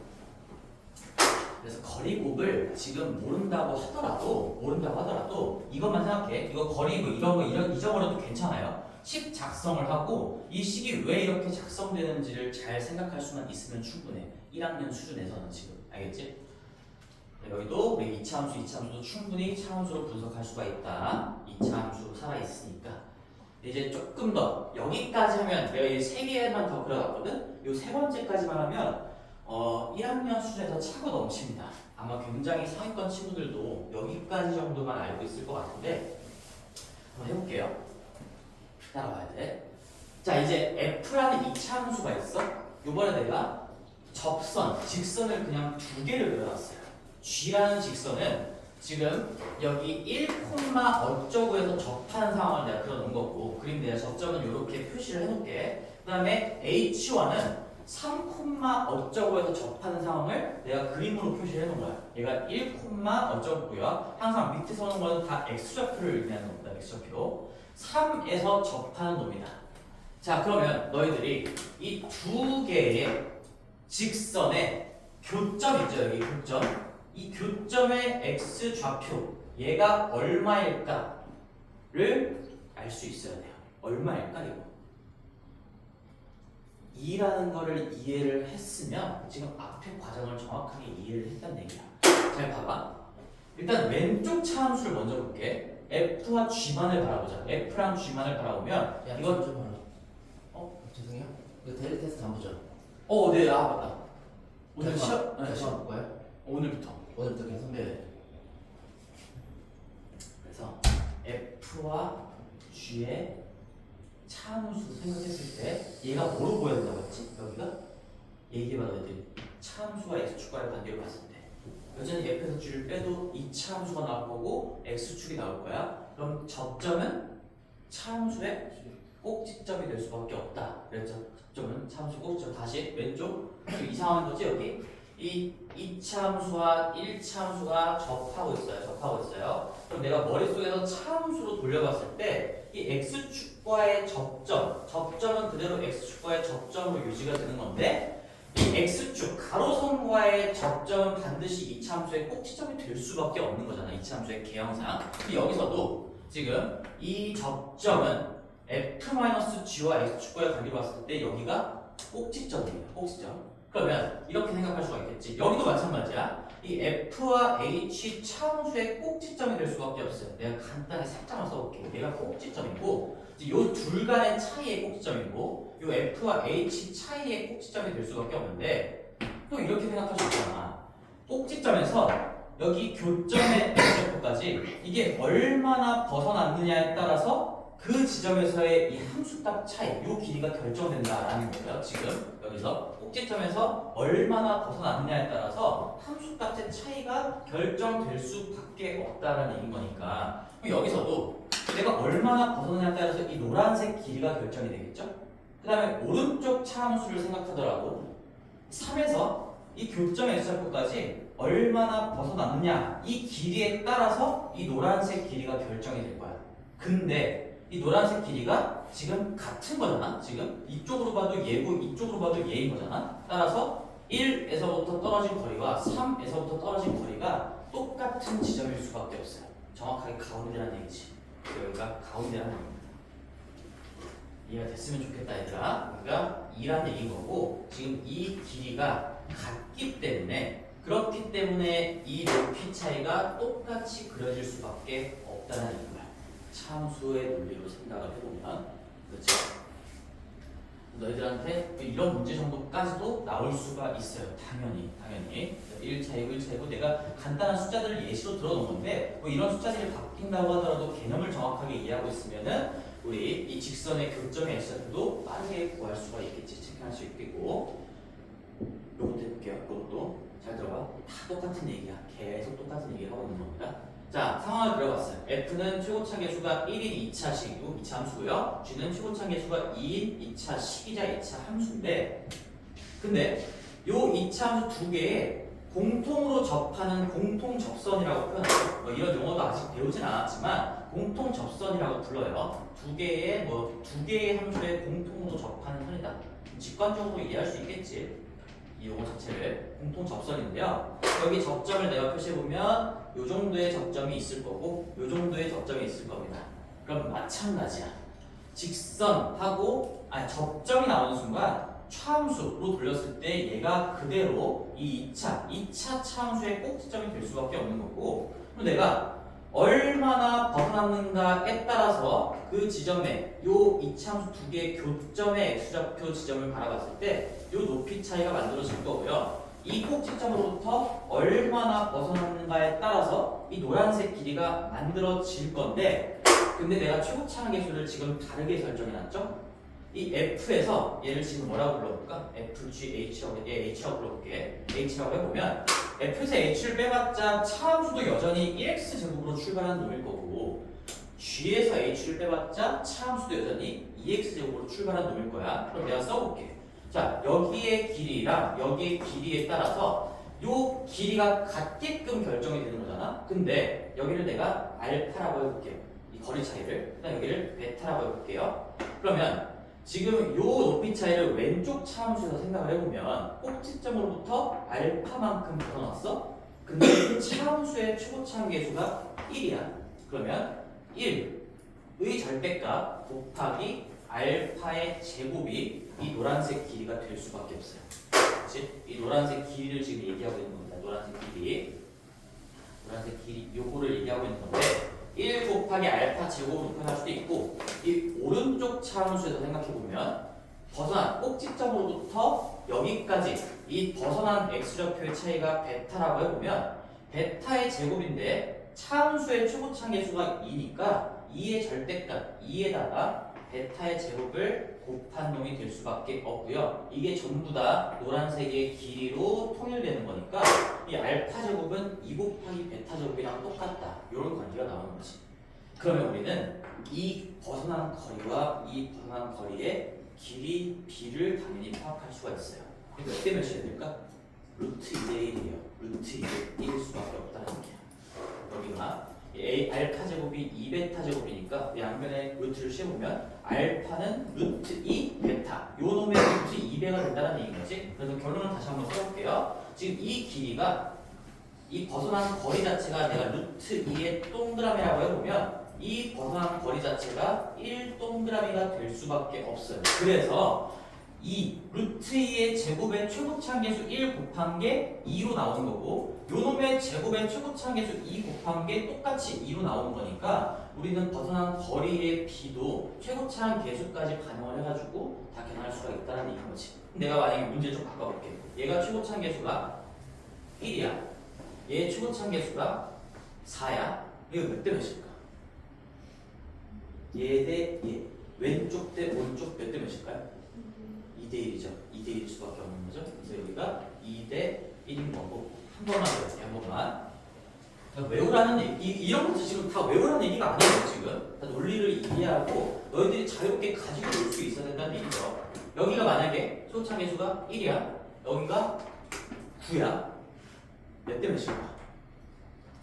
그래서 거리곱을 지금 모른다고 하더라도 이것만 생각해. 이거 거리 뭐 이런 거 잊어버려도 괜찮아요. 식 작성을 하고 이 식이 왜 이렇게 작성되는지를 잘 생각할 수만 있으면 충분해. 1학년 수준에서는 지금 알겠지? 여기도 우리 2차 함수도 충분히 차함수로 분석할 수가 있다. 2차 함수 살아있으니까. 이제 조금 더 여기까지 하면 내가 이 세 개만 더 그려놨거든? 이 세 번째까지만 하면 1학년 수준에서 차고 넘칩니다. 아마 굉장히 상위권 친구들도 여기까지 정도만 알고 있을 것 같은데 한번 해볼게요. 따라와야 돼. 자 이제 F라는 2차 함수가 있어. 요번에 내가 직선을 그냥 두 개를 그려놨어요. G라는 직선은 지금 여기 1, 어쩌고에서 접하는 상황을 내가 그려놓은 거고 그림 내가 접점은 이렇게 표시를 해놓을게. 그 다음에 H와는 3, 어쩌고에서 접하는 상황을 내가 그림으로 표시를 해놓은 거야. 얘가 1, 어쩌고고요. 항상 밑에 서는 거는 다 X좌표를 의미하는 겁니다. X좌표. 3에서 접하는 놈이다. 자 그러면 너희들이 이 두 개의 직선의 교점 있죠. 여기 교점. 이 교점의 X좌표 얘가 얼마일까를 알 수 있어야 돼요. 얼마일까 이거. 2라는 거를 이해를 했으면 지금 앞에 과정을 정확하게 이해를 했다는 얘기야. 잘 봐봐. 일단 왼쪽 차함수를 먼저 볼게. F와 G만을 바라보자. F랑 G만을 바라보면 이건 좀 알아. 죄송해요. 이거 데일리 테스트 안 보죠? 네, 맞다. 오늘 시험? 네, 시험 볼 거예요? 오늘부터 계속? 네. 그래서 F와 G의 차함수 생각했을 때 얘가 뭐로 보여야 된다고 했지? 여기가? 얘기해봐 너희들. 차함수와 X축과를 관계로 봤을 때 여전히 f에서 g를 빼도 이차 함수가 나올 거고 x축이 나올 거야. 그럼 접점은 차함수의 꼭지점이 될 수밖에 없다. 그랬죠? 접점은 차함수 꼭지점. 다시 왼쪽 이상한 거지 여기. 이 2차 함수와 1차 함수가 접하고 있어요. 그럼 내가 머릿속에서 차함수로 돌려봤을 때 이 x축과의 접점은 그대로 x축과의 접점으로 유지가 되는 건데 이 x축 가로선과의 접점은 반드시 2차 함수의 꼭지점이 될 수밖에 없는 거잖아. 2차 함수의 개형상. 여기서도 지금 이 접점은 f-g와 x축과의 관계로 봤을 때 여기가 꼭지점이에요. 꼭지점. 그러면 이렇게 생각할 수가 있겠지. 여기도 마찬가지야. 이 f와 h 차함수의 꼭지점이 될 수밖에 없어요. 내가 간단히 살짝만 써볼게. 얘가 꼭지점이고 이 둘 간의 차이의 꼭지점이고 이 f와 h 차이의 꼭지점이 될 수밖에 없는데 또 이렇게 생각할 수 있잖아. 꼭지점에서 여기 교점의 x절표까지 이게 얼마나 벗어났느냐에 따라서 그 지점에서의 이 함수값 차이, 이 길이가 결정된다라는 거예요. 지금 여기서 꼭지점에서 얼마나 벗어났느냐에 따라서 함수값의 차이가 결정될 수밖에 없다라는 얘기인 거니까 여기서도 내가 얼마나 벗어나냐에 따라서 이 노란색 길이가 결정이 되겠죠? 그 다음에 오른쪽 차함수를 생각하더라도 3에서 이 교점의 x절표까지 얼마나 벗어났느냐 이 길이에 따라서 이 노란색 길이가 결정이 될 거야. 근데 이 노란색 길이가 지금 같은 거잖아. 지금 이쪽으로 봐도 얘고 이쪽으로 봐도 얘인 거잖아. 따라서 1에서부터 떨어진 거리와 3에서부터 떨어진 거리가 똑같은 지점일 수밖에 없어요. 정확하게 가운데라는 얘기지. 여기가 가운데라는 얘기입니다. 이해가 됐으면 좋겠다 얘들아. 그러니까 2라는 얘기인 거고 지금 이 길이가 같기 때문에 그렇기 때문에 이 높이 차이가 똑같이 그려질 수밖에 없다는 얘기입니다. 차함수의 논리로 생각을 해보면 그렇죠? 너희들한테 이런 문제 정도까지도 나올 수가 있어요. 당연히 1차이고 1차이고 내가 간단한 숫자들을 예시로 들어놓은 건데 뭐 이런 숫자들이 바뀐다고 하더라도 개념을 정확하게 이해하고 있으면은 우리 이 직선의 교점의 x절표도 빠르게 구할 수가 있겠지. 체크할 수 있겠고 요것도 해볼게요. 이것도 잘 들어봐. 다 똑같은 얘기야. 계속 똑같은 얘기를 하고 있는 겁니다. 자, 상황을 그려봤어요. F는 최고차 계수가 1인 2차 식이고 2차 함수고요. G는 최고차 계수가 2인 2차 식이자 2차 함수인데 근데 요 2차 함수 두 개에 공통으로 접하는 공통 접선이라고 표현해요. 뭐 이런 용어도 아직 배우진 않았지만 공통 접선이라고 불러요. 두 개의 함수에 공통으로 접하는 선이다. 직관적으로 이해할 수 있겠지. 이 용어 자체를 공통 접선인데요. 여기 접점을 내가 표시해보면 요 정도의 접점이 있을 거고 요 정도의 접점이 있을 겁니다. 그럼 마찬가지야. 직선하고 접점이 나오는 순간 차함수로 돌렸을 때 얘가 그대로 이 2차 차함수의 꼭지점이 될 수밖에 없는 거고 그럼 내가 얼마나 벗어났는가에 따라서 그 지점에 요 2차 함수 두 개의 교점의 x좌표 지점을 바라봤을 때 요 높이 차이가 만들어질 거고요. 이 꼭지점으로부터 얼마나 벗어났는가에 따라서 이 노란색 길이가 만들어질 건데 근데 내가 최고차항 계수를 지금 다르게 설정해놨죠? 이 F에서 얘를 지금 뭐라고 불러볼까? FGH라고 H라고 불러볼게. H라고 해보면 F에서 H를 빼봤자 차함수도 여전히 1x 제곱으로 출발하는 놈일 거고 G에서 H를 빼봤자 차함수도 여전히 2x 제곱으로 출발하는 놈일 거야. 그럼 내가 써볼게. 자, 여기의 길이랑 여기의 길이에 따라서 요 길이가 같게끔 결정이 되는 거잖아. 근데 여기를 내가 알파라고 해볼게요. 이 거리 차이를. 그다음 여기를 베타라고 해볼게요. 그러면 지금 요 높이 차이를 왼쪽 차함수에서 생각을 해보면 꼭지점으로부터 알파만큼 벗어났어. 근데 그 차함수의 최고 차함 계수가 1이야. 그러면 1의 절대값 곱하기 알파의 제곱이 이 노란색 길이가 될 수밖에 없어요. 그렇지? 이 노란색 길이를 지금 얘기하고 있는 겁니다. 노란색 길이 요거를 얘기하고 있는 건데 1 곱하기 알파 제곱으로 표현할 수도 있고 이 오른쪽 차함수에서 생각해보면 벗어난 꼭지점으로부터 여기까지 이 벗어난 x좌표의 차이가 베타라고 해보면 베타의 제곱인데 차함수의 최고차항 계수가 2니까 2의 절대값 2에다가 베타의 제곱을 곱한 놈이 될 수밖에 없고요. 이게 전부 다 노란색의 길이로 통일되는 거니까 이 알파 제곱 2 곱하기 베타 제곱이랑 똑같다. 이런 관계가 나오는 거지. 그러면 우리는 이 벗어난 거리와 이 벗어난 거리의 길이 b를 당연히 파악할 수가 있어요. 그럼 몇 대 몇이 될까? 루트 2대 1이에요. 루트 2대 1일 수밖에 없다는 얘기야. 여기가 a 알파 제곱이 2베타 제곱이니까 양변에 루트를 씌우면 알파는 루트 2 베타 요 놈의 루트 2배가 된다는 얘기인 거지. 그래서 결론을 다시 한번 써볼게요. 지금 이 길이가 이 벗어난 거리 자체가 내가 루트 2의 동그라미라고 해보면 이 벗어난 거리 자체가 1 동그라미가 될 수밖에 없어요. 그래서 이 루트 2의 제곱의 최고차항계수 1 곱한 게 2로 나오는 거고 요 놈의 제곱의 최고차항계수 2 곱한 게 똑같이 2로 나오는 거니까 우리는 벗어난 거리의 b도 최고차항계수까지 반영을 해가지고 다 계산할 수가 있다는 얘기인 거지. 내가 만약에 문제를 좀 바꿔볼게. 얘가 최고차항계수가 1이야. 얘의 최고차항계수가 4야. 이거 몇 대 몇일까? 얘 대 얘. 왼쪽 대 오른쪽 몇 대 몇일까요? 2대 1이죠. 2대 1일 수밖에 없는 거죠. 그래서 여기가 2대 1인 거고 한 번만 더 해볼게요. 한 번만. 그러니까 외우라는 얘기, 이런 것도 지금 다 외우라는 얘기가 아니에요. 지금 다 논리를 이해하고 너희들이 자유롭게 가지고 놀 수 있어야 된다는 얘기죠. 여기가 만약에 최고차항계수가 1이야. 여기가 9야. 몇 대 몇일까?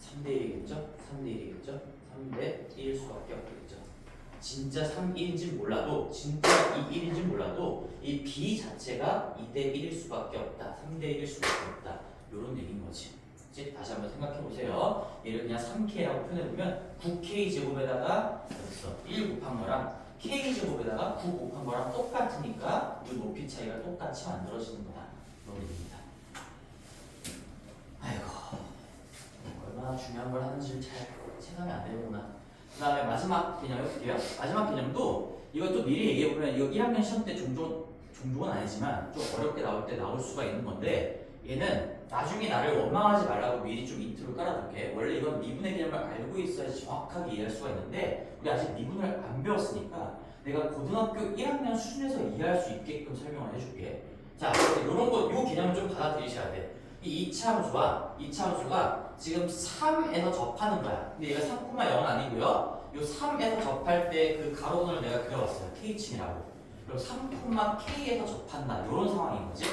3대 1이겠죠? 3대 1이겠죠? 3대 1일 수밖에 없겠죠. 진짜 3, 1인지 몰라도 진짜 2, 1인지 몰라도 이 b 자체가 2대 1일 수밖에 없다. 3대 1일 수밖에 없다. 이런 얘기인 거지. 이제 다시 한번 생각해 보세요. 얘를 그냥 3k라고 표현해보면 9k 제곱에다가 여기서 1 곱한 거랑 k 제곱에다가 9 곱한 거랑 똑같으니까 이 높이 차이가 똑같이 만들어지는 거다. 이런 얘기입니다. 아이고, 얼마나 중요한 걸 하는지를 잘 체감이 안 되는구나. 그 다음에 마지막 개념 해볼게요. 마지막 개념도 이것도 미리 얘기해보면 이거 1학년 시험 때 종종은 아니지만 좀 어렵게 나올 때 나올 수가 있는 건데 얘는 나중에 나를 원망하지 말라고 미리 좀 인트로 깔아둘게. 원래 이건 미분의 개념을 알고 있어야지 정확하게 이해할 수가 있는데 우리 아직 미분을 안 배웠으니까 내가 고등학교 1학년 수준에서 이해할 수 있게끔 설명을 해줄게. 자, 요런 거, 요 개념을 좀 받아들이셔야 돼. 이 이차함수가 지금 3에서 접하는 거야. 근데 얘가 3,0은 아니고요. 요 3에서 접할 때 그 가로선을 내가 그려봤어요. K층이라고. 그리고 3,K에서 접한다. 이런 상황인 거지.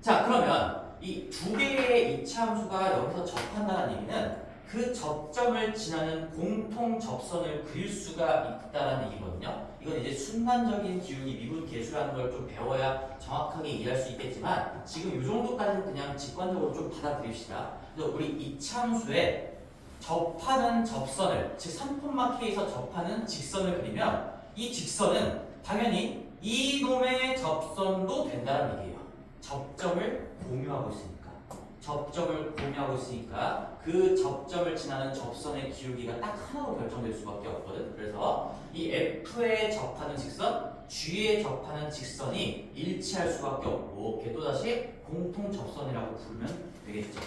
자, 그러면 이 두 개의 이차함수가 여기서 접한다는 얘기는 그 접점을 지나는 공통 접선을 그릴 수가 있다는 얘기거든요. 이건 이제 순간적인 기울기 미분 계수라는 걸 좀 배워야 정확하게 이해할 수 있겠지만 지금 이 정도까지는 그냥 직관적으로 좀 받아들입시다. 그래서 우리 이차함수에 접하는 접선을 즉 3,K에서 접하는 직선을 그리면 이 직선은 당연히 이놈의 접선도 된다는 얘기예요. 접점을 공유하고 있으니까 그 접점을 지나는 접선의 기울기가 딱 하나로 결정될 수밖에 없거든. 그래서 이 F에 접하는 직선, G에 접하는 직선이 일치할 수밖에 없고 걔 또다시 공통 접선이라고 부르면 되겠죠.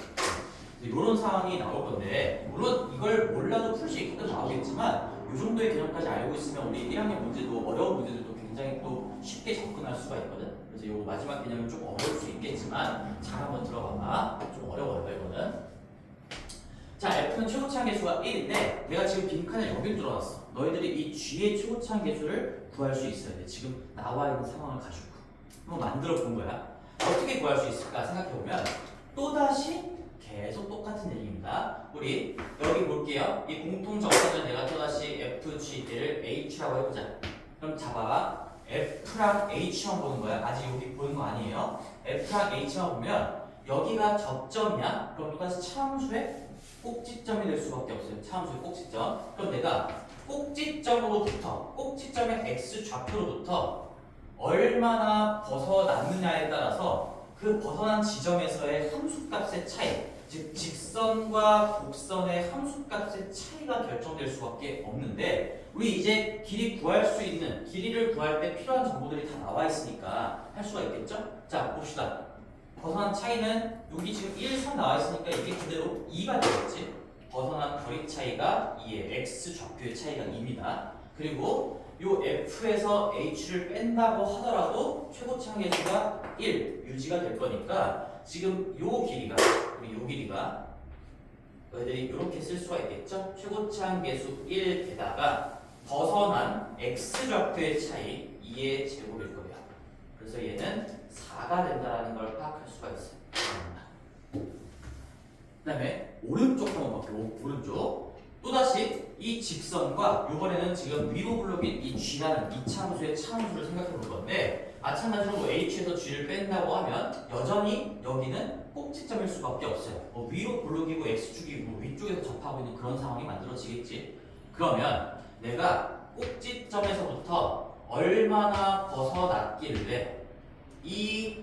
이런 상황이 나올 건데 물론 이걸 몰라도 풀 수 있거든 나오겠지만 이 정도의 개념까지 알고 있으면 우리 1학년 문제도 어려운 문제들도 굉장히 또 쉽게 접근할 수가 있거든. 그래서 이 마지막 개념은 좀 어려울 수 있겠지만 잘 한번 들어봐봐. 좀 어려워요 이거는. 자, F는 최고차항계수가 1인데 내가 지금 빈칸을 여길 뚫어놨어. 너희들이 이 G의 최고차항계수를 구할 수 있어야 돼. 지금 나와 있는 상황을 가지고 한번 만들어 본 거야. 어떻게 구할 수 있을까 생각해보면 또다시 계속 똑같은 얘기입니다. 우리 여기 볼게요. 이 공통 접선을 내가 또다시 FG를 H라고 해보자. 그럼 잡아봐. F랑 H만 보는 거야. 아직 여기 보는 거 아니에요. F랑 H만 보면 여기가 접점이야. 그럼 또다시 차함수의 꼭지점이 될 수밖에 없어요. 차함수의 꼭지점. 그럼 내가 꼭지점으로부터 꼭지점의 X 좌표로부터 얼마나 벗어났느냐에 따라서 그 벗어난 지점에서의 함수값의 차이, 즉 직선과 곡선의 함수값의 차이가 결정될 수밖에 없는데 우리 이제 길이를 구할 때 필요한 정보들이 다 나와 있으니까 할 수가 있겠죠? 자, 봅시다. 벗어난 차이는 여기 지금 1, 3 나와 있으니까 이게 그대로 2가 되겠지. 벗어난 거리 차이가 2의 x 좌표의 차이가 2입니다. 그리고 요 F에서 H를 뺀다고 하더라도 최고차항계수가 1 유지가 될 거니까 지금 요 길이가 너희들이 이렇게 쓸 수가 있겠죠? 최고차항 계수 1에다가 벗어난 x 좌표의 차이 2의 제곱일 거예요. 그래서 얘는 4가 된다는 걸 파악할 수가 있어요. 그 다음에 오른쪽 한번 볼게요. 오른쪽. 또다시 이 직선과 이번에는 지금 위로 블록인 이 g라는 이차함수의 차함수를 생각해 볼 건데 마찬가지로 뭐 h에서 g를 뺀다고 하면 여전히 여기는 꼭지점일 수밖에 없어요. 뭐 위로 블록이고 x축이 뭐 위쪽에서 접하고 있는 그런 상황이 만들어지겠지. 그러면 내가 꼭지점에서부터 얼마나 벗어났길래 이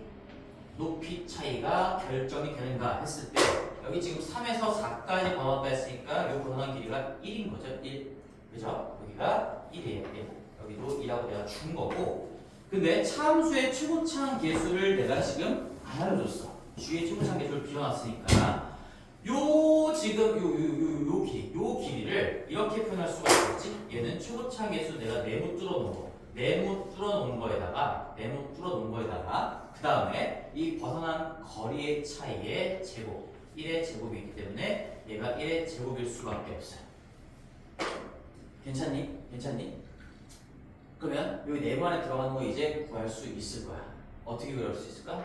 높이 차이가 결정이 되는가 했을 때 여기 지금 3에서 4까지 번호가 했으니까 이 번호의 길이가 1인 거죠. 1. 그죠? 여기가 1이에요. 1. 여기도 2라고 내가 준 거고 근데 차함수의 최고차항 계수를 내가 지금 안 알려줬어. G의 최고차항 계수를 비워놨으니까 요 지금 요 길이를 이렇게 표현할 수가 있겠지? 얘는 최고차항 계수 내가 네모 뚫어놓은 거 네모 뚫어놓은 거에다가 그 다음에 이 벗어난 거리의 차이의 제곱 1의 제곱이 있기 때문에 얘가 1의 제곱일 수밖에 없어요. 괜찮니? 그러면 여기 네모 안에 들어가는 거 이제 구할 수 있을 거야. 어떻게 구할 수 있을까?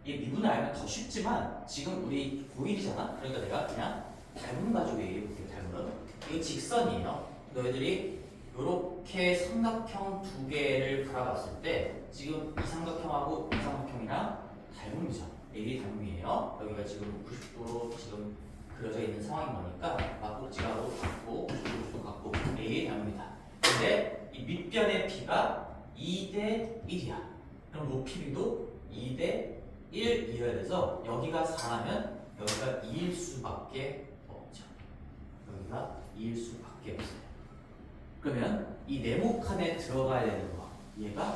이 미분을 알면 더 쉽지만 지금 우리 고1이잖아? 그러니까 내가 그냥 닮은 가지고 얘기해볼게요. 닮은 이거 직선이에요. 너희들이 이렇게 삼각형 두 개를 그려봤을 때 지금 이 삼각형하고 이 삼각형이랑 닮음이죠. 이게 닮음이에요. 여기가 지금 90도로 지금 그려져 있는 상황인 거니까 막꼭지가로 같고 90도 같고 A의 닮음이다. 근데 이 밑변의 B가 2대 1이야. 그럼 높이 B도 2대 1이어야 돼서 여기가 4라면 여기가 2일 수밖에 없죠. 여기가 2일 수밖에 없어요. 그러면 이 네모칸에 들어가야 되는 거 얘가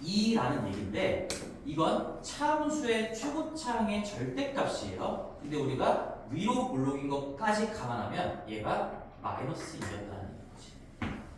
2라는 얘기인데 이건 차함수의 최고차항의 절대값이에요. 근데 우리가 위로 블록인 것까지 감안하면 얘가 마이너스 2였다는 얘기지.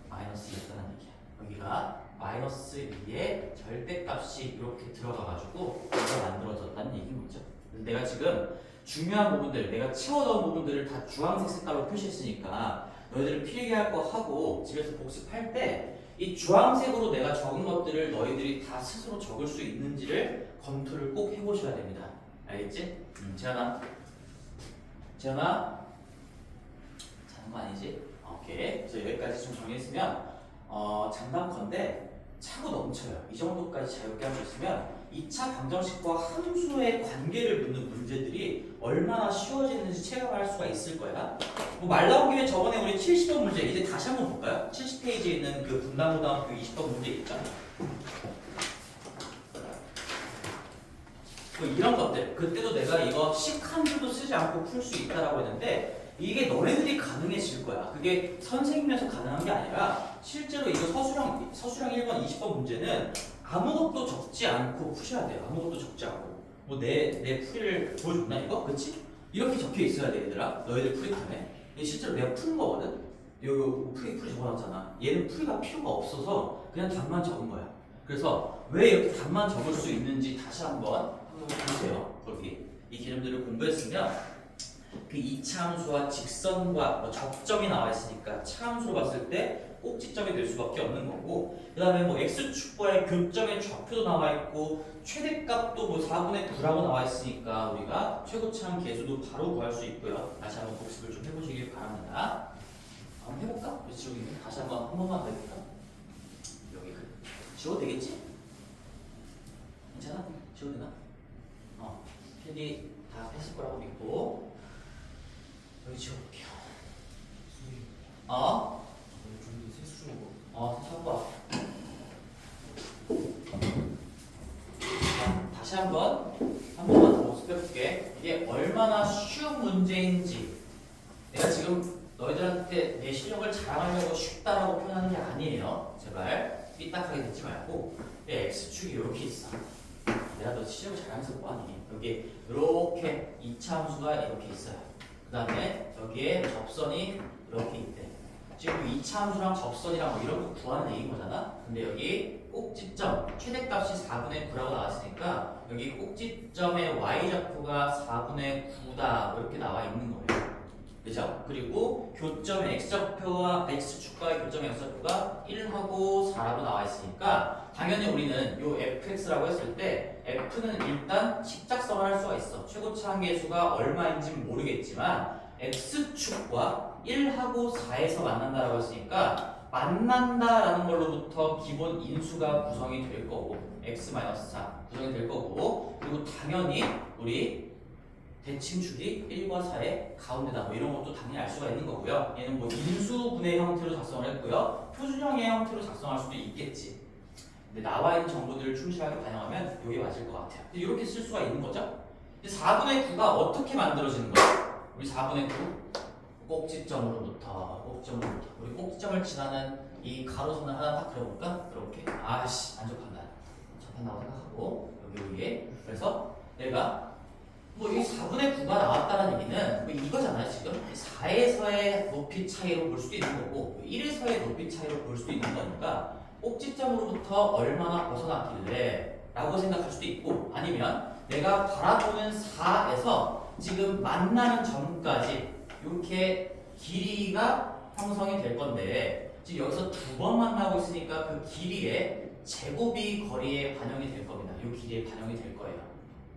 마이너스 2였다는 얘기야. 여기가 마이너스 2의 절대값이 이렇게 들어가가지고 이가 만들어졌다는 얘기인 거죠. 그래서 내가 지금 중요한 부분들, 내가 채워넣은 부분들을 다 주황색 색깔로 표시했으니까 너희들은 필기할 거 하고 집에서 복습할 때 이 주황색으로 내가 적은 것들을 너희들이 다 스스로 적을 수 있는지를 검토를 꼭 해보셔야 됩니다. 알겠지? 재현아 자는 거 아니지? 오케이. 그래서 여기까지 좀 정리했으면 장담컨대 차고 넘쳐요. 이 정도까지 자유롭게 할 수 있으면 2차 방정식과 함수의 관계를 묻는 문제들이 얼마나 쉬워지는지 체감할 수가 있을 거야. 뭐 말 나온 김에 저번에 우리 70번 문제 이제 다시 한번 볼까요? 70페이지에 있는 그 분당고등학교 20번 문제 있잖아. 뭐 이런 것들 그때도 내가 이거 식 한 줄도 쓰지 않고 풀 수 있다라고 했는데 이게 너네들이 가능해질 거야. 그게 선생님에서 가능한 게 아니라 실제로 이거 서술형 1번 20번 문제는 아무것도 적지 않고 푸셔야 돼요. 아무것도 적지 않고. 뭐 내 풀이를 보여줬나 이거? 그치? 이렇게 적혀 있어야 돼 얘들아. 너희들 풀이판에. 이게 실제로 내가 푸는 거거든. 여기 풀이 적어놨잖아. 얘는 풀이가 필요가 없어서 그냥 답만 적은 거야. 그래서 왜 이렇게 답만 적을 수 있는지 다시 한번 보세요. 거기 이 개념들을 공부했으면 그 이차함수와 직선과 뭐 접점이 나와 있으니까 차함수로 봤을 때 꼭지점이 될 수밖에 없는 거고 그 다음에 뭐 x축과의 교점의 좌표도 나와 있고 최대값도 뭐 4분의 9라고 나와 있으니까 우리가 최고차항 계수도 바로 구할 수 있고요. 다시 한번 복습을 좀 해보시길 바랍니다. 한번 해볼까? 지우기 다시 한 번만 더 해볼까? 여기 지워도 되겠지? 괜찮아? 지워도 되나? 필기 다 했을 거라고 믿고 여기 지워볼게요. 세수 좀 쳐봐. 다시 한 번만 더 복습해볼게. 이게 얼마나 쉬운 문제인지 내가 지금 너희들한테 내 실력을 자랑하려고 쉽다라고 표현하는 게 아니에요. 제발 삐딱하게 듣지 말고 내 X축이 이렇게 있어. 내가 너 실력을 자랑해서 뭐하니? 여기 이렇게 2차 함수가 이렇게 있어요. 그 다음에 여기에 접선이 이렇게 있대. 지금 2차 함수랑 접선이랑 뭐 이런 거 구하는 얘기인 거잖아. 근데 여기 꼭지점 최대값이 4분의 9라고 나왔으니까 여기 꼭지점의 y좌표가 4분의 9다 이렇게 나와 있는 거예요. 그죠? 그리고 교점의 x좌표와 x축과의 교점의 x좌표가 1하고 4라고 나와 있으니까 당연히 우리는 요 fx라고 했을 때 f는 일단 식작성을 할 수가 있어. 최고차 한계수가 얼마인지 모르겠지만 x축과 1하고 4에서 만난다라고 했으니까 만난다라는 걸로부터 기본 인수가 구성이 될 거고 x-4 구성이 될 거고 그리고 당연히 우리 대칭축이 1과 4의 가운데다 뭐 이런 것도 당연히 알 수가 있는 거고요. 얘는 뭐 인수분해 형태로 작성을 했고요. 표준형의 형태로 작성할 수도 있겠지. 근데 나와 있는 정보들을 충실하게 반영하면 이게 맞을 것 같아요. 이렇게 쓸 수가 있는 거죠. 근데 4분의 9가 어떻게 만들어지는 거야? 우리 4분의 9 꼭지점으로부터 우리 꼭지점을 지나는 이 가로선을 하나 딱 그려볼까? 이렇게 아씨 안쪽 판단 첫 판다고 생각하고 여기 위에 그래서 내가 뭐 이 4분의 9가 나왔다는 얘기는 뭐 이거잖아요. 지금 4에서의 높이 차이로 볼 수도 있는 거고 1에서의 높이 차이로 볼 수도 있는 거니까 꼭지점으로부터 얼마나 벗어났길래 라고 생각할 수도 있고 아니면 내가 바라보는 4에서 지금 만나는 점까지 이렇게 길이가 형성이 될 건데 지금 여기서 두 번 만나고 있으니까 그 길이의 제곱이 거리에 반영이 될 겁니다. 이 길이에 반영이 될 거예요.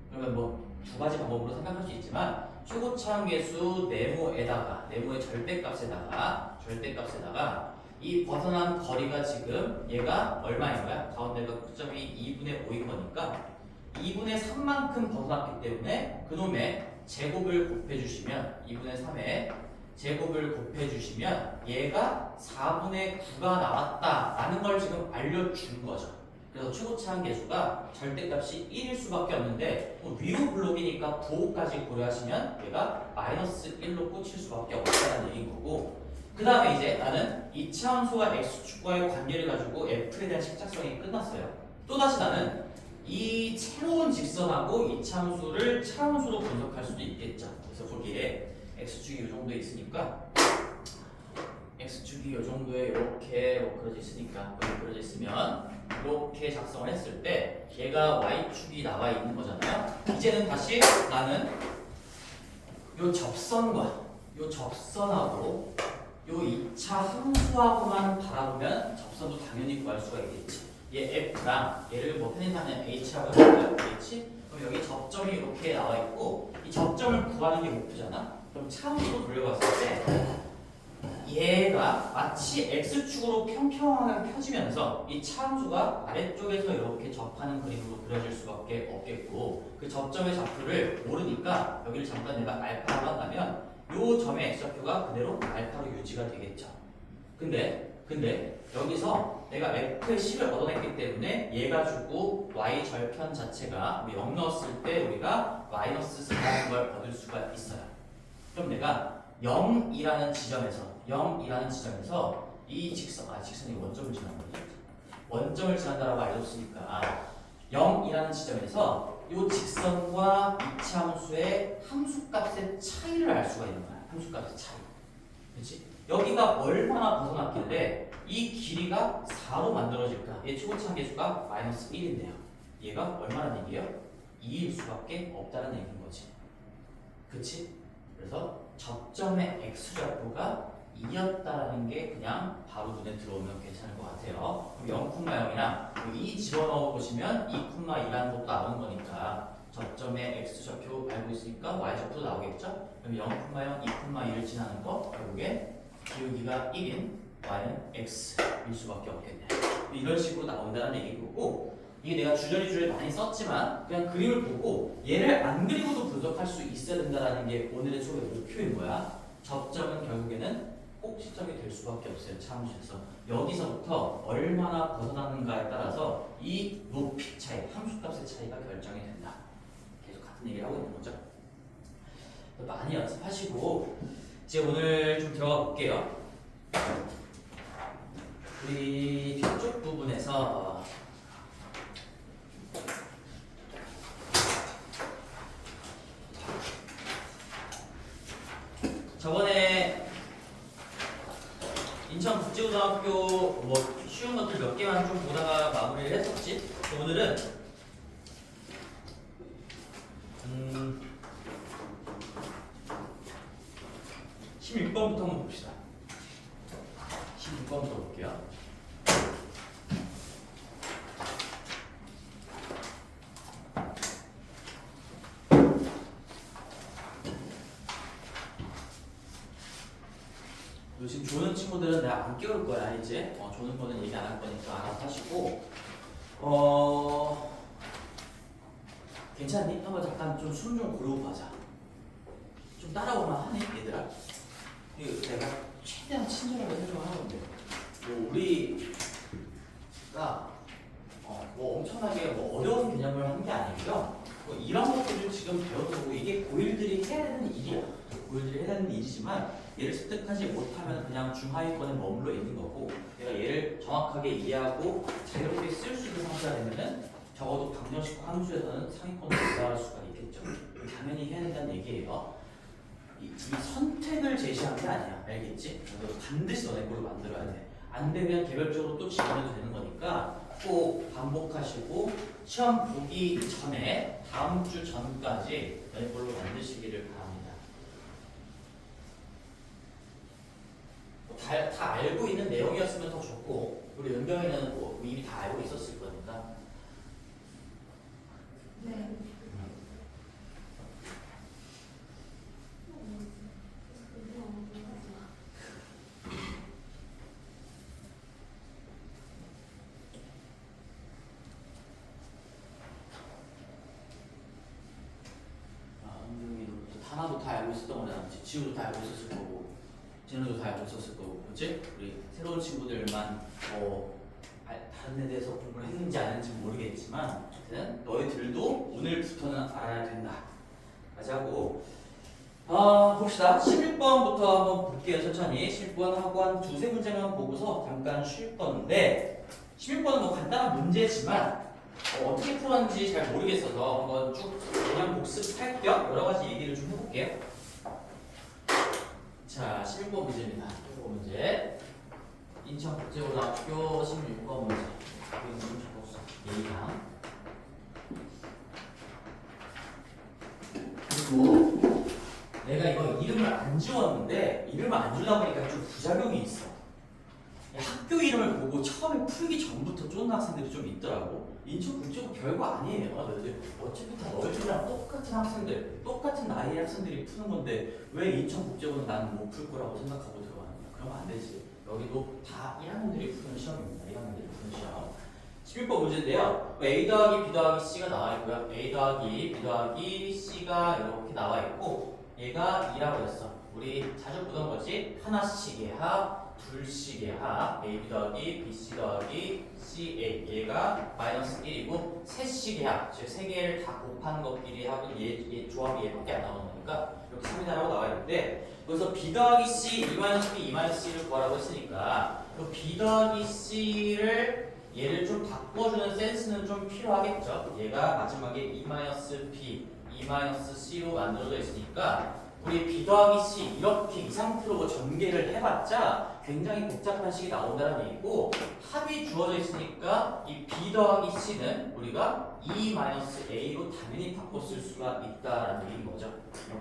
그러면 뭐 두 가지 방법으로 생각할 수 있지만 최고차함계수 네모의 절대값에다가 이 벗어난 거리가 지금 얘가 얼마인 거야? 가운데가 끝점이 2분의 5인 거니까 2분의 3만큼 벗어났기 때문에 그놈의 제곱을 곱해주시면 2분의 3의 제곱을 곱해주시면 얘가 4분의 9가 나왔다라는 걸 지금 알려준 거죠. 그래서 최고차항 계수가 절대값이 1일 수밖에 없는데 위로 블록이니까 부호까지 고려하시면 얘가 마이너스 1로 꽂힐 수밖에 없다는 얘기인 거고 그 다음에 이제 나는 이 차함수와 x축과의 관계를 가지고 f에 대한 식작성이 끝났어요. 또다시 나는 이 새로운 직선하고 이 차함수를 차함수로 분석할 수도 있겠죠. 그래서 거기에 x축이 이 정도에 있으니까 x축이 이 정도에 이렇게 그려져 있으니까 여기 그려져 있으면 이렇게 작성을 했을 때 얘가 y축이 나와 있는 거잖아요. 이제는 다시 나는 요 접선과 요 접선하고 요 2차 함수하고만 바라보면 접선도 당연히 구할 수가 있겠지. 얘 f랑 얘를 뭐 편의상에 h라고 할까요? h? 그럼 여기 접점이 이렇게 나와 있고 이 접점을 구하는 게 목표잖아. 그럼 차함수로 돌려봤을 때 얘가 마치 x축으로 평평하게 펴지면서 이 차함수가 아래쪽에서 이렇게 접하는 그림으로 그려질 수밖에 없겠고 그 접점의 좌표를 모르니까 여기를 잠깐 내가 알파로 한다면 요 점의 x좌표가 그대로 알파로 유지가 되겠죠. 근데 여기서 내가 f의 식을 얻어냈기 때문에 얘 가지고 y 절편 자체가 0 넣었을 때 우리가 마이너스 4라는 걸 얻을 수가 있어요. 그럼 내가 0이라는 지점에서 이 직선이 원점을 지나는 거죠. 원점을 지난다라고 알려줬으니까 0이라는 지점에서 이 직선과 이차함수의 함수값의 차이를 알 수가 있는 거야. 함수값의 차이. 그렇지? 여기가 얼마나 벗어났길래 이 길이가 4로 만들어질까? 얘 최고차항 계수가 마이너스 1인데요. 얘가 얼마나 얘기예요? 2일 수밖에 없다는 얘기인 거지. 그치? 그래서 접점의 x좌표가 2였다라는 게 그냥 바로 눈에 들어오면 괜찮을 것 같아요. 그럼 0,0이랑 2 집어넣어 보시면 2,2라는 것도 나오는 거니까 접점의 x좌표 알고 있으니까 y좌표도 나오겠죠? 그럼 0,0, 2,2를 지나는 거 결국에 기울기가 1인 y는 x일 수밖에 없겠네. 이런 식으로 나온다는 얘기고 이게 내가 주저리 많이 썼지만 그냥 그림을 보고 얘를 안 그리고도 분석할 수 있어야 된다는 게 오늘의 수업의 목표인 거야. 접점은 결국에는 꼭지점이 될 수밖에 없어요. 차함수에서 여기서부터 얼마나 벗어나는가에 따라서 이 높이 차이, 함수값의 차이가 결정이 된다. 계속 같은 얘기를 하고 있는 거죠. 많이 연습하시고 이제 오늘 좀 들어가 볼게요. 우리 뒤쪽 부분에서 저번에 인천국제고등학교 뭐 쉬운 것들 몇 개만 좀 보다가 마무리를 했었지. 오늘은 16번부터 한번 봅시다. 16번부터 볼게요. 지금 조는 친구들은 내가 안 깨울 거야 이제. 조는 거는 얘기 안 할 거니까 알아서 하시고. 괜찮니? 한번 잠깐 좀 숨 좀 고르고 가자. 좀 따라오면 하네 얘들아. 이거 내가 최대한 친절하게 해주면 하는데 뭐 우리가 뭐 엄청나게 뭐 어려운 개념을 한 게 아니고요. 뭐 이런 것들을 지금 배워두고 이게 고1들이 해야 되는 일이야. 고1들이 해야 되는 일이지만 얘를 습득하지 못하면 그냥 중하위권에 머물러 있는 거고, 내가 얘를 정확하게 이해하고 자유롭게 쓸 수 있는 상태가 되면은 적어도 방정식 함수에서는 상위권으로 올라갈 수가 있겠죠. 당연히 해야 된다는 얘기예요. 이 선택을 제시한 게 아니야. 알겠지? 그래서 반드시 너네 걸로 만들어야 돼. 안 되면 개별적으로 또 집어내도 되는 거니까 꼭 반복하시고 시험 보기 전에 다음 주 전까지 너네 걸로 만드시기를 바랍니다. 다 알고 있는 내용이었으면 더 좋고, 우리 은경이는 뭐 이미 다 알고 있었을 거니까. 네. 은경이도 하나도 다 알고 있었던 거잖아. 지우도 다 알고 있었을 거고, 진우도 다 알고 있었을 거고, 그렇지? 우리 새로운 친구들만 다른 데 대해서 공부를 했는지 안 했는지 모르겠지만, 어쨌든 너희들도 오늘부터는 알아야 된다. 가자고. 봅시다. 11번부터 한번 볼게요. 천천히 11번 하고 한 두세 문제만 보고서 잠깐 쉴 건데, 11번은 뭐 간단한 문제지만 어떻게 풀었는지 잘 모르겠어서 한번 쭉 그냥 복습할 겸 여러 가지 얘기를 좀 해볼게요. 자, 11번 문제입니다. 11번 문제. 인천국제고등학교 16번 문제. 여기 좀 적었어. 예의랑. 그리고 내가 이거 이름을 안 지웠는데, 이름을 안 주다 보니까 좀 부작용이 있어. 학교 이름을 보고 처음에 풀기 전부터 쫓는 학생들이 좀 있더라고. 인천국제고 별거 아니에요. 너희들 어차피 다 너희들이랑 똑같은 학생들, 똑같은 나이의 학생들이 푸는 건데 왜 인천국제고는 나는 못 풀 거라고 생각하고 들어가는 거야? 그러면 안 되지. 여기도 다 1학년들이 푸는 시험입니다. 1학년들이 푸는 시험. 11번 문제인데요. A 더하기 B 더하기 C가 나와 있고요. A 더하기 B 더하기 C가 이렇게 나와 있고, 얘가 2라고 했어. 우리 자주 보던 거지. 하나씩의 합, 둘씩의 합, AB 더하기 BC 더하기 CA. 얘가 마이너스 1이고, 셋씩의 합, 즉 3개를 다 곱한 것끼리 합은 얘 조합이 얘밖에 안 나오는 거니까 이렇게 3이다라고 나와 있는데, 여기서 B 더하기 C, E 마이너스 B, E 마이너스 C를 구하라고 했으니까 그 B 더하기 C를 얘를 좀 바꿔주는 센스는 좀 필요하겠죠. 얘가 마지막에 E-B, E-C로 만들어져 있으니까 우리 B 더하기 C 이렇게 이 상태로 뭐 전개를 해봤자 굉장히 복잡한 식이 나온다는 얘기고, 합이 주어져 있으니까 이 B 더하기 C는 우리가 E-A로 당연히 바꿔 쓸 수가 있다라는 얘기인 거죠.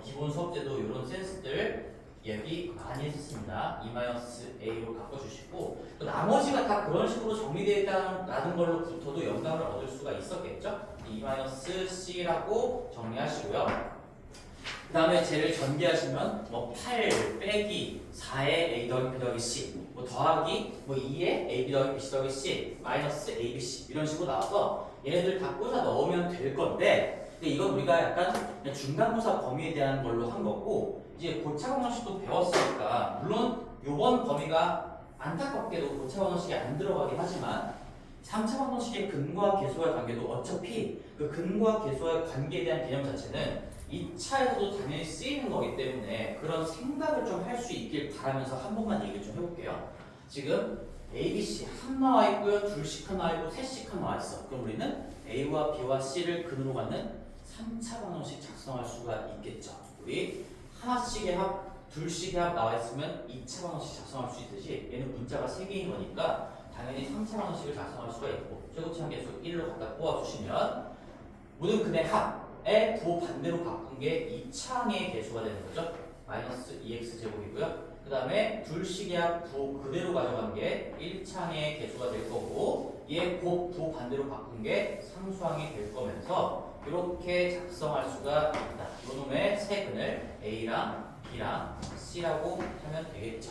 기본 수업제도 이런 센스들 얘기 많이 했었습니다. E-A로 바꿔주시고, 또 나머지가 다 그런 식으로 정리되어 있다는 걸로부터도 영감을 얻을 수가 있었겠죠. E-C라고 정리하시고요. 그 다음에 쟤를 전개하시면 뭐 8 빼기 4의 A 더하기 B 더하기 C, 뭐 더하기 뭐 2의 A B 더하기 B C 더하기 C 마이너스 A B C 이런 식으로 나와서 얘네들 다 꽂아 넣으면 될 건데, 근데 이건 우리가 약간 그냥 중간고사 범위에 대한 걸로 한 거고, 이제 고차 방정식도 배웠으니까 물론 요번 범위가 안타깝게도 고차 방정식이 안 들어가긴 하지만 3차 방정식의 근과 계수와의 관계도 어차피 그 근과 계수와의 관계에 대한 개념 자체는 2차에서도 당연히 쓰이는 거기 때문에 그런 생각을 좀 할 수 있길 바라면서 한 번만 얘기를 좀 해볼게요. 지금 A, B, C 한 나와 있고요, 둘씩 한 나와 있고, 셋씩 한 나와 있어. 그럼 우리는 A와 B와 C를 근으로 갖는 3차 방정식 작성할 수가 있겠죠. 우리 하나씩의 합, 둘씩의 합 나와 있으면 2차 방정식 작성할 수 있듯이 얘는 문자가 3개인 거니까 당연히 3차 방정식을 작성할 수가 있고, 최고치한 계수 1로 갖다 뽑아주시면 모든 근의 합 의 부호 반대로 바꾼 게 2차항의 개수가 되는 거죠. 마이너스 2x 제곱이고요. 그 다음에 불식약 부 그대로 가져간 게 1창의 개수가 될 거고 얘 부 반대로 바꾼 게 상수항이 될 거면서 이렇게 작성할 수가 있다. 이놈의 세 근을 A랑 B랑 C라고 하면 되겠죠.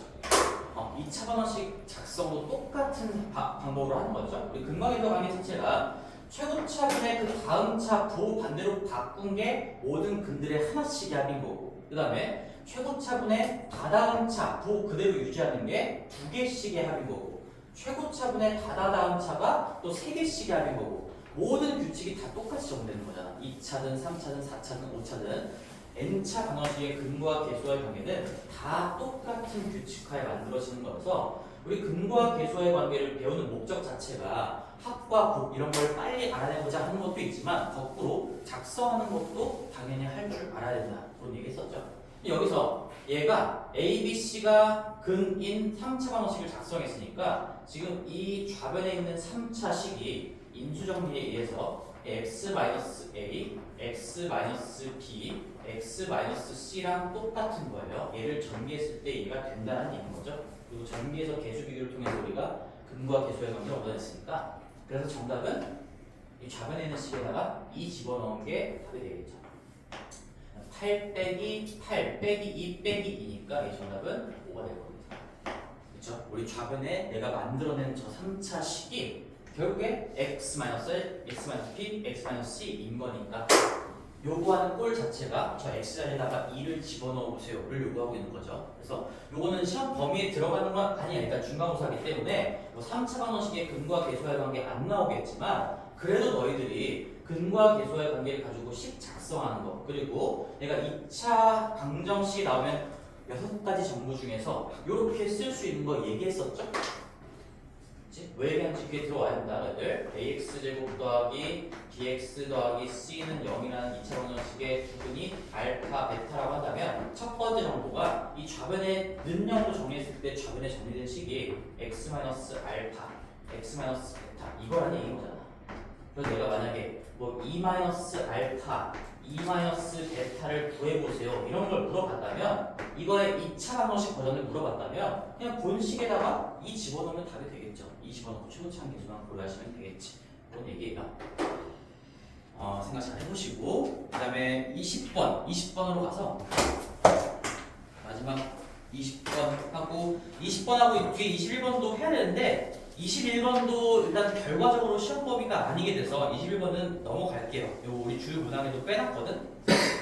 2차 방정식 작성도 똑같은 방법으로 하는 거죠. 우리 근거기도 관계 자체가 최고차분의 그 다음 차 부 반대로 바꾼 게 모든 근들의 하나씩의 합인 거고 그 다음에 최고차분의 다다음 차 부 그대로 유지하는 게 두 개씩의 합인 거고 최고차분의 다다다음 차가 또 세 개씩의 합인 거고 모든 규칙이 다 똑같이 적용되는 거잖아. 2차든 3차든 4차든 5차든 n차 방정식의 근과 계수와의 관계는 다 똑같은 규칙하에 만들어지는 거라서 우리 근과 계수와의 관계를 배우는 목적 자체가 합과 곱 이런 걸 빨리 알아내고자 하는 것도 있지만 거꾸로 작성하는 것도 당연히 할 줄 알아야 된다. 그런 얘기 했었죠. 여기서 얘가 A, B, C가 근인 3차 방정식을 작성했으니까 지금 이 좌변에 있는 3차 식이 인수정리에 의해서 x-a, x-b, x-c랑 똑같은 거예요. 얘를 전개했을 때 얘가 된다는 얘기인 거죠. 그리고 전개해서 계수 비교를 통해서 우리가 근과 계수의 관계를 얻어냈으니까 그래서 정답은 이 좌변에 있는 식에다가 2 집어넣은 게 답이 되겠죠. 8 빼기 8 빼기 2 빼기 2니까 이 정답은 5가 될 겁니다. 그렇죠? 우리 좌변에 내가 만들어낸 저 3차 식이 결국에 x-l, x-p, x-c인 거니까 요구하는 꼴 자체가 저 x자리에다가 2를 집어넣어 보세요를 요구하고 있는 거죠. 그래서 요거는 시험 범위에 들어가는 건 아니야. 일단 중간고사이기 때문에 뭐 3차 방정식의 근과 계수와의 관계 안 나오겠지만 그래도 너희들이 근과 계수와의 관계를 가지고 식 작성하는 거 그리고 내가 2차 방정식이 나오면 6가지 정보 중에서 이렇게 쓸 수 있는 거 얘기했었죠? 왜 얘기하는지 귀에 들어와야 된다. 너희들 ax제곱 더하기 bx 더하기 c는 0이라는 2차 방정식의 두근이 알파, 베타라고 한다면 첫 번째 정보가 이 좌변의 는형으로 정리했을 때 좌변에 정리된 식이 x-알파, x-베타 이거라는 얘기인 거잖아. 그래서 내가 만약에 뭐 2-알파, 2-베타를 구해보세요 이런 걸 물어봤다면 이거의 2차 방정식 버전을 물어봤다면 그냥 본식에다가 2 집어넣으면 답이 되겠죠. 2 집어넣고 최고차항 계수만 고려하시면 되겠지. 그런 얘기예요. 생각 잘 해보시고 그 다음에 20번으로 가서 마지막 20번 하고 20번하고 뒤에 21번도 해야 되는데 21번도 일단 결과적으로 시험 범위가 아니게 돼서 21번은 넘어갈게요. 요 우리 주요 문항에도 빼놨거든.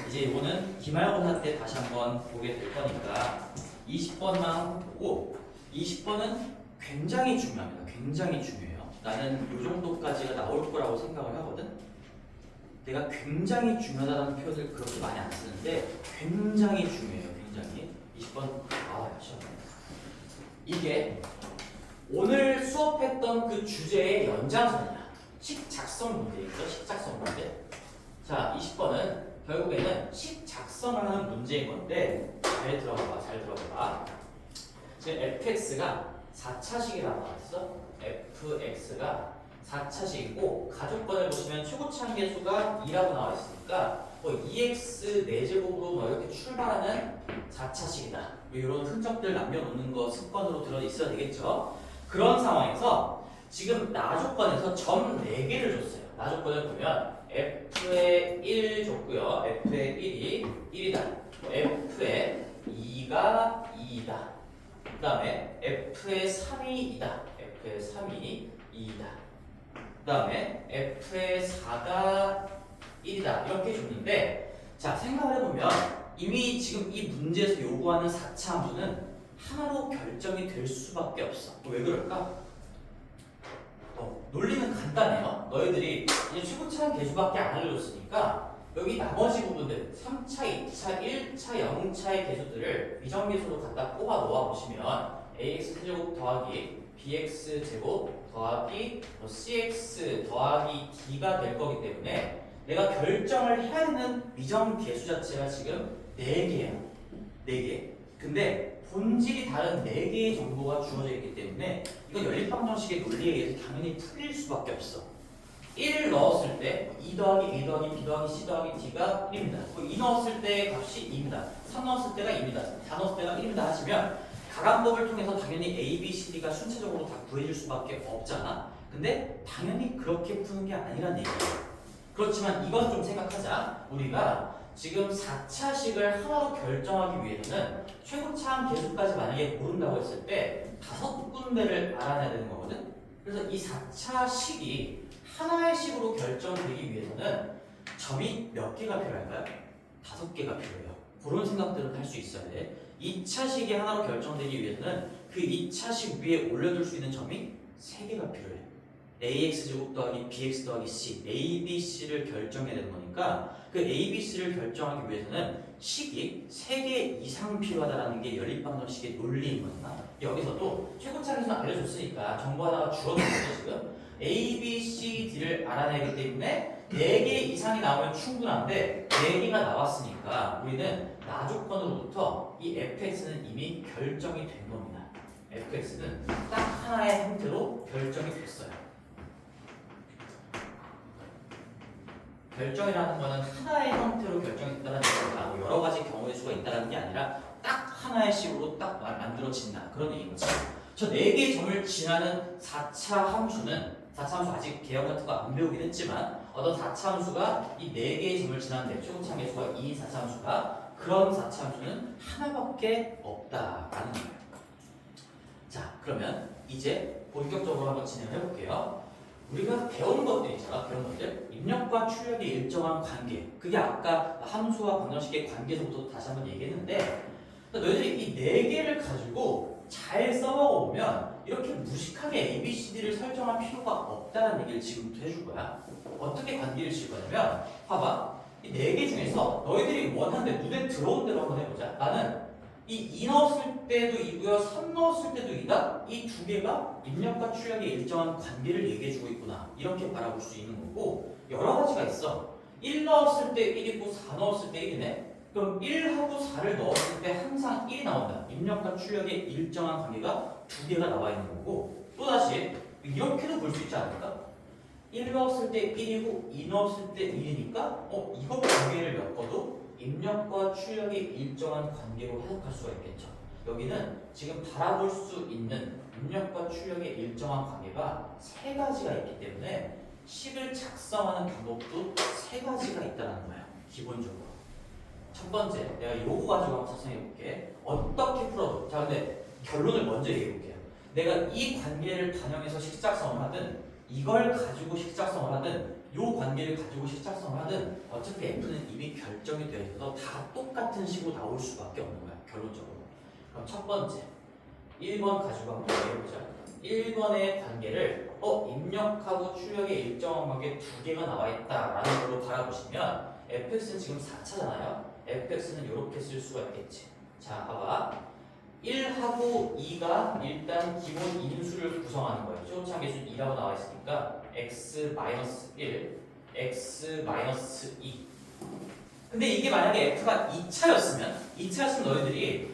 이제 이거는 기말고사 때 다시 한번 보게 될 거니까 20번만 보고 20번은 굉장히 중요합니다. 굉장히 중요해요. 나는 요 정도까지가 나올 거라고 생각을 하거든. 내가 굉장히 중요하다는 표현을 그렇게 많이 안 쓰는데 굉장히 중요해요. 굉장히 20번 시험에 이게 오늘 수업했던 그 주제의 연장선이야. 식 작성 문제겠죠? 식 작성 문제. 자, 20번은 결국에는 식 작성을 하는 문제인 건데 잘 들어봐봐. 지금 fx가 4차식이라고 나왔어. fx가 4차식이고 가족번을 보시면 최고차항 계수가 2라고 나와 있으니까 뭐 2x 4제곱으로 뭐 이렇게 출발하는 4차식이다. 이런 흔적들 남겨놓는 거 습관으로 들어 있어야 되겠죠. 그런 상황에서 지금 나조건에서 점 4개를 줬어요. 나조건을 보면 f의 1 줬고요. f의 1이 1이다. f의 2가 2이다. 그 다음에 f의 3이 2다. f의 3이 2이다. 그 다음에 f의 4가 1이다. 이렇게 줬는데 자 생각을 해보면 이미 지금 이 문제에서 요구하는 4차 함수는 하나로 결정이 될 수밖에 없어. 왜 그럴까? 논리는 간단해요. 너희들이 이제 최고차항 계수밖에 안 알려줬으니까 여기 나머지 부분들 3차, 2차, 1차, 0차의 계수들을 미정계수로 갖다 꼽아 놓아 보시면 ax 제곱 더하기 bx 제곱 더하기 cx 더하기 d가 될 거기 때문에 내가 결정을 해야 되는 미정계수 자체가 지금 4개예요. 4개. 근데 본질이 다른 4개의 정보가 주어져 있기 때문에 이건 연립방정식의 논리에 의해서 당연히 풀릴 수밖에 없어. 1 넣었을 때 2 더하기 A 더하기 B 더하기 C 더하기 D가 1입니다. 2 넣었을 때 값이 2입니다. 3 넣었을 때가 2입니다. 4 넣었을 때가 1입니다 하시면 가감법을 통해서 당연히 A, B, C, D가 순차적으로 다 구해질 수밖에 없잖아. 근데 당연히 그렇게 푸는 게 아니란 얘기예요. 그렇지만 이건 좀 생각하자. 우리가 지금 4차식을 하나로 결정하기 위해서는 최고차항 계수까지 만약에 모른다고 했을 때 5군데를 알아내야 되는 거거든. 그래서 이 4차식이 하나의 식으로 결정되기 위해서는 점이 몇 개가 필요할까요? 5개가 필요해요. 그런 생각들은 할 수 있어야 돼. 2차식이 하나로 결정되기 위해서는 그 2차식 위에 올려둘 수 있는 점이 3개가 필요해. AX제곱 더하기 BX 더하기 C, A, B, C를 결정해야 되는 거니까 그 A, B, C를 결정하기 위해서는 식이 3개 이상 필요하다는 게 연립방정식의 논리인 거잖아. 여기서도 최고차항에서 알려줬으니까 정보 하나가 줄어든 거죠 지금. A, B, C, D를 알아내기 때문에 4개 이상이 나오면 충분한데 4개가 나왔으니까 우리는 나 조건으로부터 이 fx는 이미 결정이 된 겁니다. fx는 딱 하나의 형태로 결정이 됐어요. 결정이라는 거는 하나의 형태로 결정이 됐다는 얘기가 뭐 여러 가지 경우의 수가 있다는 게 아니라 딱 하나의 식으로 딱 만들어진다 그런 얘기인 거지. 저 4개의 점을 지나는 4차 함수는 4차 함수 아직 개형 같은 거 안 배우긴 했지만 어떤 4차 함수가 이 4개의 점을 지나는데 최고차항 계수가 2인 4차 함수가 그런 4차 함수는 하나밖에 없다라는 거예요. 자 그러면 이제 본격적으로 한번 진행을 해볼게요. 우리가 배운 것들 있잖아. 배운 것들 입력과 출력의 일정한 관계 그게 아까 함수와 방정식의 관계에서부터 다시 한번 얘기했는데 너희들이 이 4개를 가지고 잘 써먹어보면 이렇게 무식하게 A, B, C, D를 설정할 필요가 없다는 얘기를 지금부터 해줄 거야. 어떻게 관계를 질 거냐면 봐봐. 이 4개 중에서 너희들이 원하는 눈에 들어온 대로 한번 해보자. 나는 이 2 넣었을 때도 2고요 3 넣었을 때도 2다. 이 2개가 입력과 출력의 일정한 관계를 얘기해주고 있구나. 이렇게 바라볼 수 있는 거고 여러 가지가 있어. 1 넣었을 때 1이고 4 넣었을 때 1이네. 그럼 1하고 4를 넣었을 때 항상 1이 나온다. 입력과 출력의 일정한 관계가 2개가 나와 있는 거고 또다시 이렇게도 볼 수 있지 않을까? 1 넣었을 때 1이고 2 넣었을 때 1이니까 이거 2개를 엮어도 입력과 출력의 일정한 관계로 해석할 수가 있겠죠. 여기는 지금 바라볼 수 있는 입력과 출력의 일정한 관계가 3가지가 있기 때문에 식을 작성하는 방법도 3가지가 있다는 거예요. 기본적으로. 첫 번째, 내가 요거 가지고 한번 작성해 볼게. 어떻게 풀어도. 자, 근데 결론을 먼저 얘기해 볼게요. 내가 이 관계를 반영해서 식 작성을 하든 이걸 가지고 식 작성을 하든 요 관계를 가지고 식 작성을 하든 어차피 F는 이미 결정이 되어 있어서 다 똑같은 식으로 나올 수밖에 없는 거야. 결론적으로. 그럼 첫 번째, 1번 가지고 한번 얘기해보자. 1번의 관계를 입력하고 출력의 일정한 관계 2개가 나와 있다라는 걸로 바라보시면 fx는 지금 4차잖아요. fx는 이렇게 쓸 수가 있겠지. 자, 봐봐. 1하고 2가 일단 기본 인수를 구성하는 거예요. 최고차항 계수 2라고 나와 있으니까 x-1, x-2. 근데 이게 만약에 f가 2차였으면 너희들이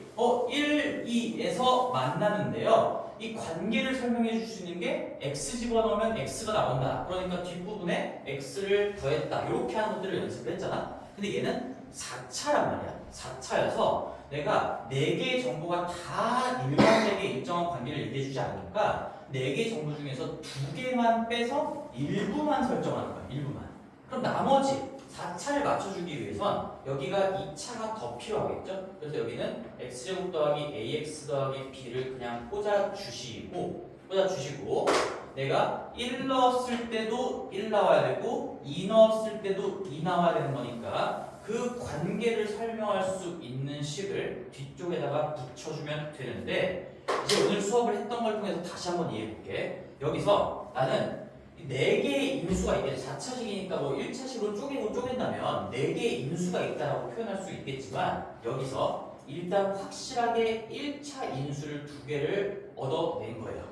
1, 2에서 만나는데요. 이 관계를 설명해 줄 수 있는 게 x 집어넣으면 x가 나온다. 그러니까 뒷부분에 x를 더했다. 이렇게 하는 것들을 연습을 했잖아. 근데 얘는 4차란 말이야. 4차여서 내가 4개의 정보가 다 일관되게 일정한 관계를 얘기해 주지 않으니까 4개의 정보 중에서 2개만 빼서 일부만 설정하는 거야. 일부만. 그럼 나머지 4차를 맞춰주기 위해선 여기가 2차가 더 필요하겠죠? 그래서 여기는 x제곱 더하기 ax 더하기 b를 그냥 꽂아주시고 내가 1 넣었을 때도 1 나와야 되고 2 넣었을 때도 2 나와야 되는 거니까 그 관계를 설명할 수 있는 식을 뒤쪽에다가 붙여주면 되는데 이제 오늘 수업을 했던 걸 통해서 다시 한번 이해해볼게. 여기서 나는 4개의 인수가 있겠지. 4차식이니까 뭐 1차식으로 쪼갠다면 4개의 인수가 있다라고 표현할 수 있겠지만 여기서 일단 확실하게 1차 인수를 2개를 얻어낸 거예요.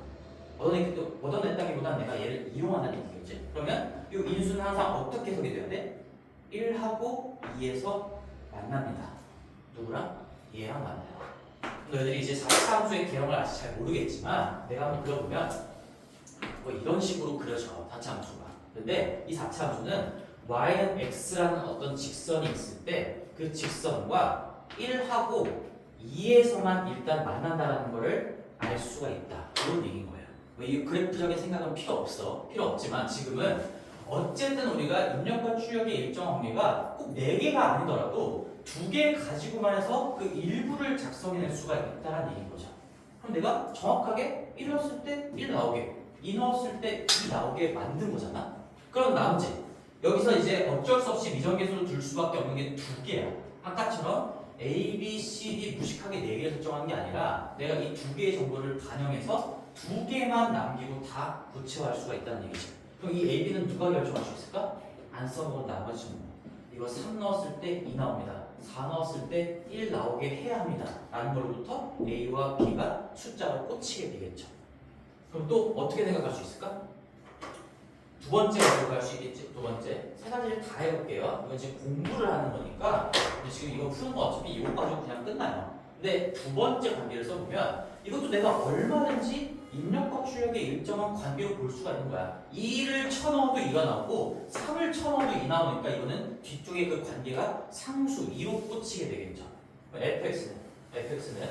얻어냈다기보다는 내가 얘를 이용한다는 얘기겠지. 그러면 이 인수는 항상 어떻게 해석이 돼야 돼? 1하고 2에서 만납니다. 누구랑? 얘랑 만나요. 너희들이 이제 4차 함수의 개형을 아직 잘 모르겠지만 내가 한번 그려보면 이런 식으로 그려져. 4차 함수가 근데 이 4차 함수는 y는 x라는 어떤 직선이 있을 때 그 직선과 1하고 2에서만 일단 만난다라는 거를 알 수가 있다. 그런 얘기인 거예요. 이 그래프적인 생각은 필요 없지만 지금은 어쨌든 우리가 입력과 출력의 일정 관계가 꼭 4개가 아니더라도 2개 가지고만 해서 그 일부를 작성해낼 수가 있다는 얘기인 거죠. 그럼 내가 정확하게 1 넣었을 때 1 나오게, 2 넣었을 때 2 나오게 만든 거잖아. 그럼 나머지 여기서 이제 어쩔 수 없이 미정계수를 둘 수밖에 없는 게 2개야. 아까처럼 A, B, C, D 무식하게 4개를 설정한 게 아니라 내가 이 2개의 정보를 반영해서 2개만 남기고 다 구체화할 수가 있다는 얘기지. 그럼 이 A, B는 누가 결정할 수 있을까? 안 써먹은 나머지 정보. 이거 3 넣었을 때 2 나옵니다. 4 넣었을 때 1 나오게 해야 합니다. 라는 걸로부터 A와 B가 숫자로 꽂히게 되겠죠. 그럼 또 어떻게 생각할 수 있을까? 두 번째 가지고 갈 수 있겠지. 두 번째. 세 가지를 다 해볼게요. 이건 지금 공부를 하는 거니까 지금 이거 푸는 거 어차피 이거 가지고 그냥 끝나요. 근데 두 번째 관계를 써보면 이것도 내가 얼마든지 입력과 출력의 일정한 관계로 볼 수가 있는 거야. 2를 쳐넣어도 2가 나오고 3을 쳐넣어도 2 나오니까 이거는 뒤쪽에 그 관계가 상수 2로 꽂히게 되겠죠. fx는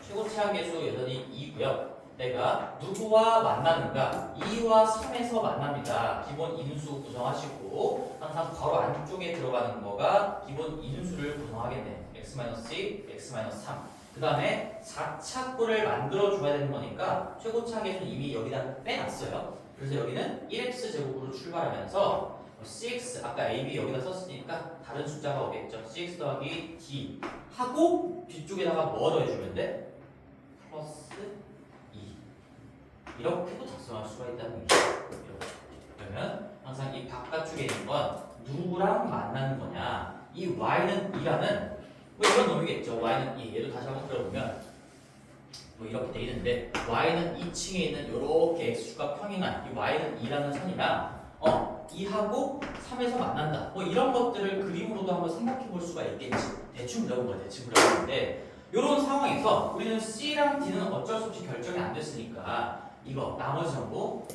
최고 최하계수 여전히 2고요. 내가 누구와 만나는가? 2와 3에서 만납니다. 기본 인수 구성하시고 항상 괄호 안쪽에 들어가는 거가 기본 인수를 구성하겠네. x-2, x-3. 그 다음에 4차꼴을 만들어줘야 되는 거니까 최고차계수는 이미 여기다 빼놨어요. 그래서 여기는 1x제곱으로 출발하면서 cx, 아까 ab 여기다 썼으니까 다른 숫자가 오겠죠. cx 더하기 d 하고 뒤쪽에다가 뭐 더해주면 돼? 플러스 이렇게도 작성할 수가 있다는 얘기죠. 그러면 항상 이 바깥쪽에 있는 건 누구랑 만나는 거냐? 이 y는 2라는 뭐 이런 놈이겠죠. y는 2. 얘도 다시 한번 그려보면 뭐 이렇게 돼 있는데 y는 2층에 있는 요렇게 x축과 평행한 이 y는 2라는 선이랑 2하고 3에서 만난다. 뭐 이런 것들을 그림으로도 한번 생각해 볼 수가 있겠지. 대충 그려본 거예요. 대충 그려본 건데 이런 상황에서 우리는 C랑 D는 어쩔 수 없이 결정이 안 됐으니까 이거 나머지 정보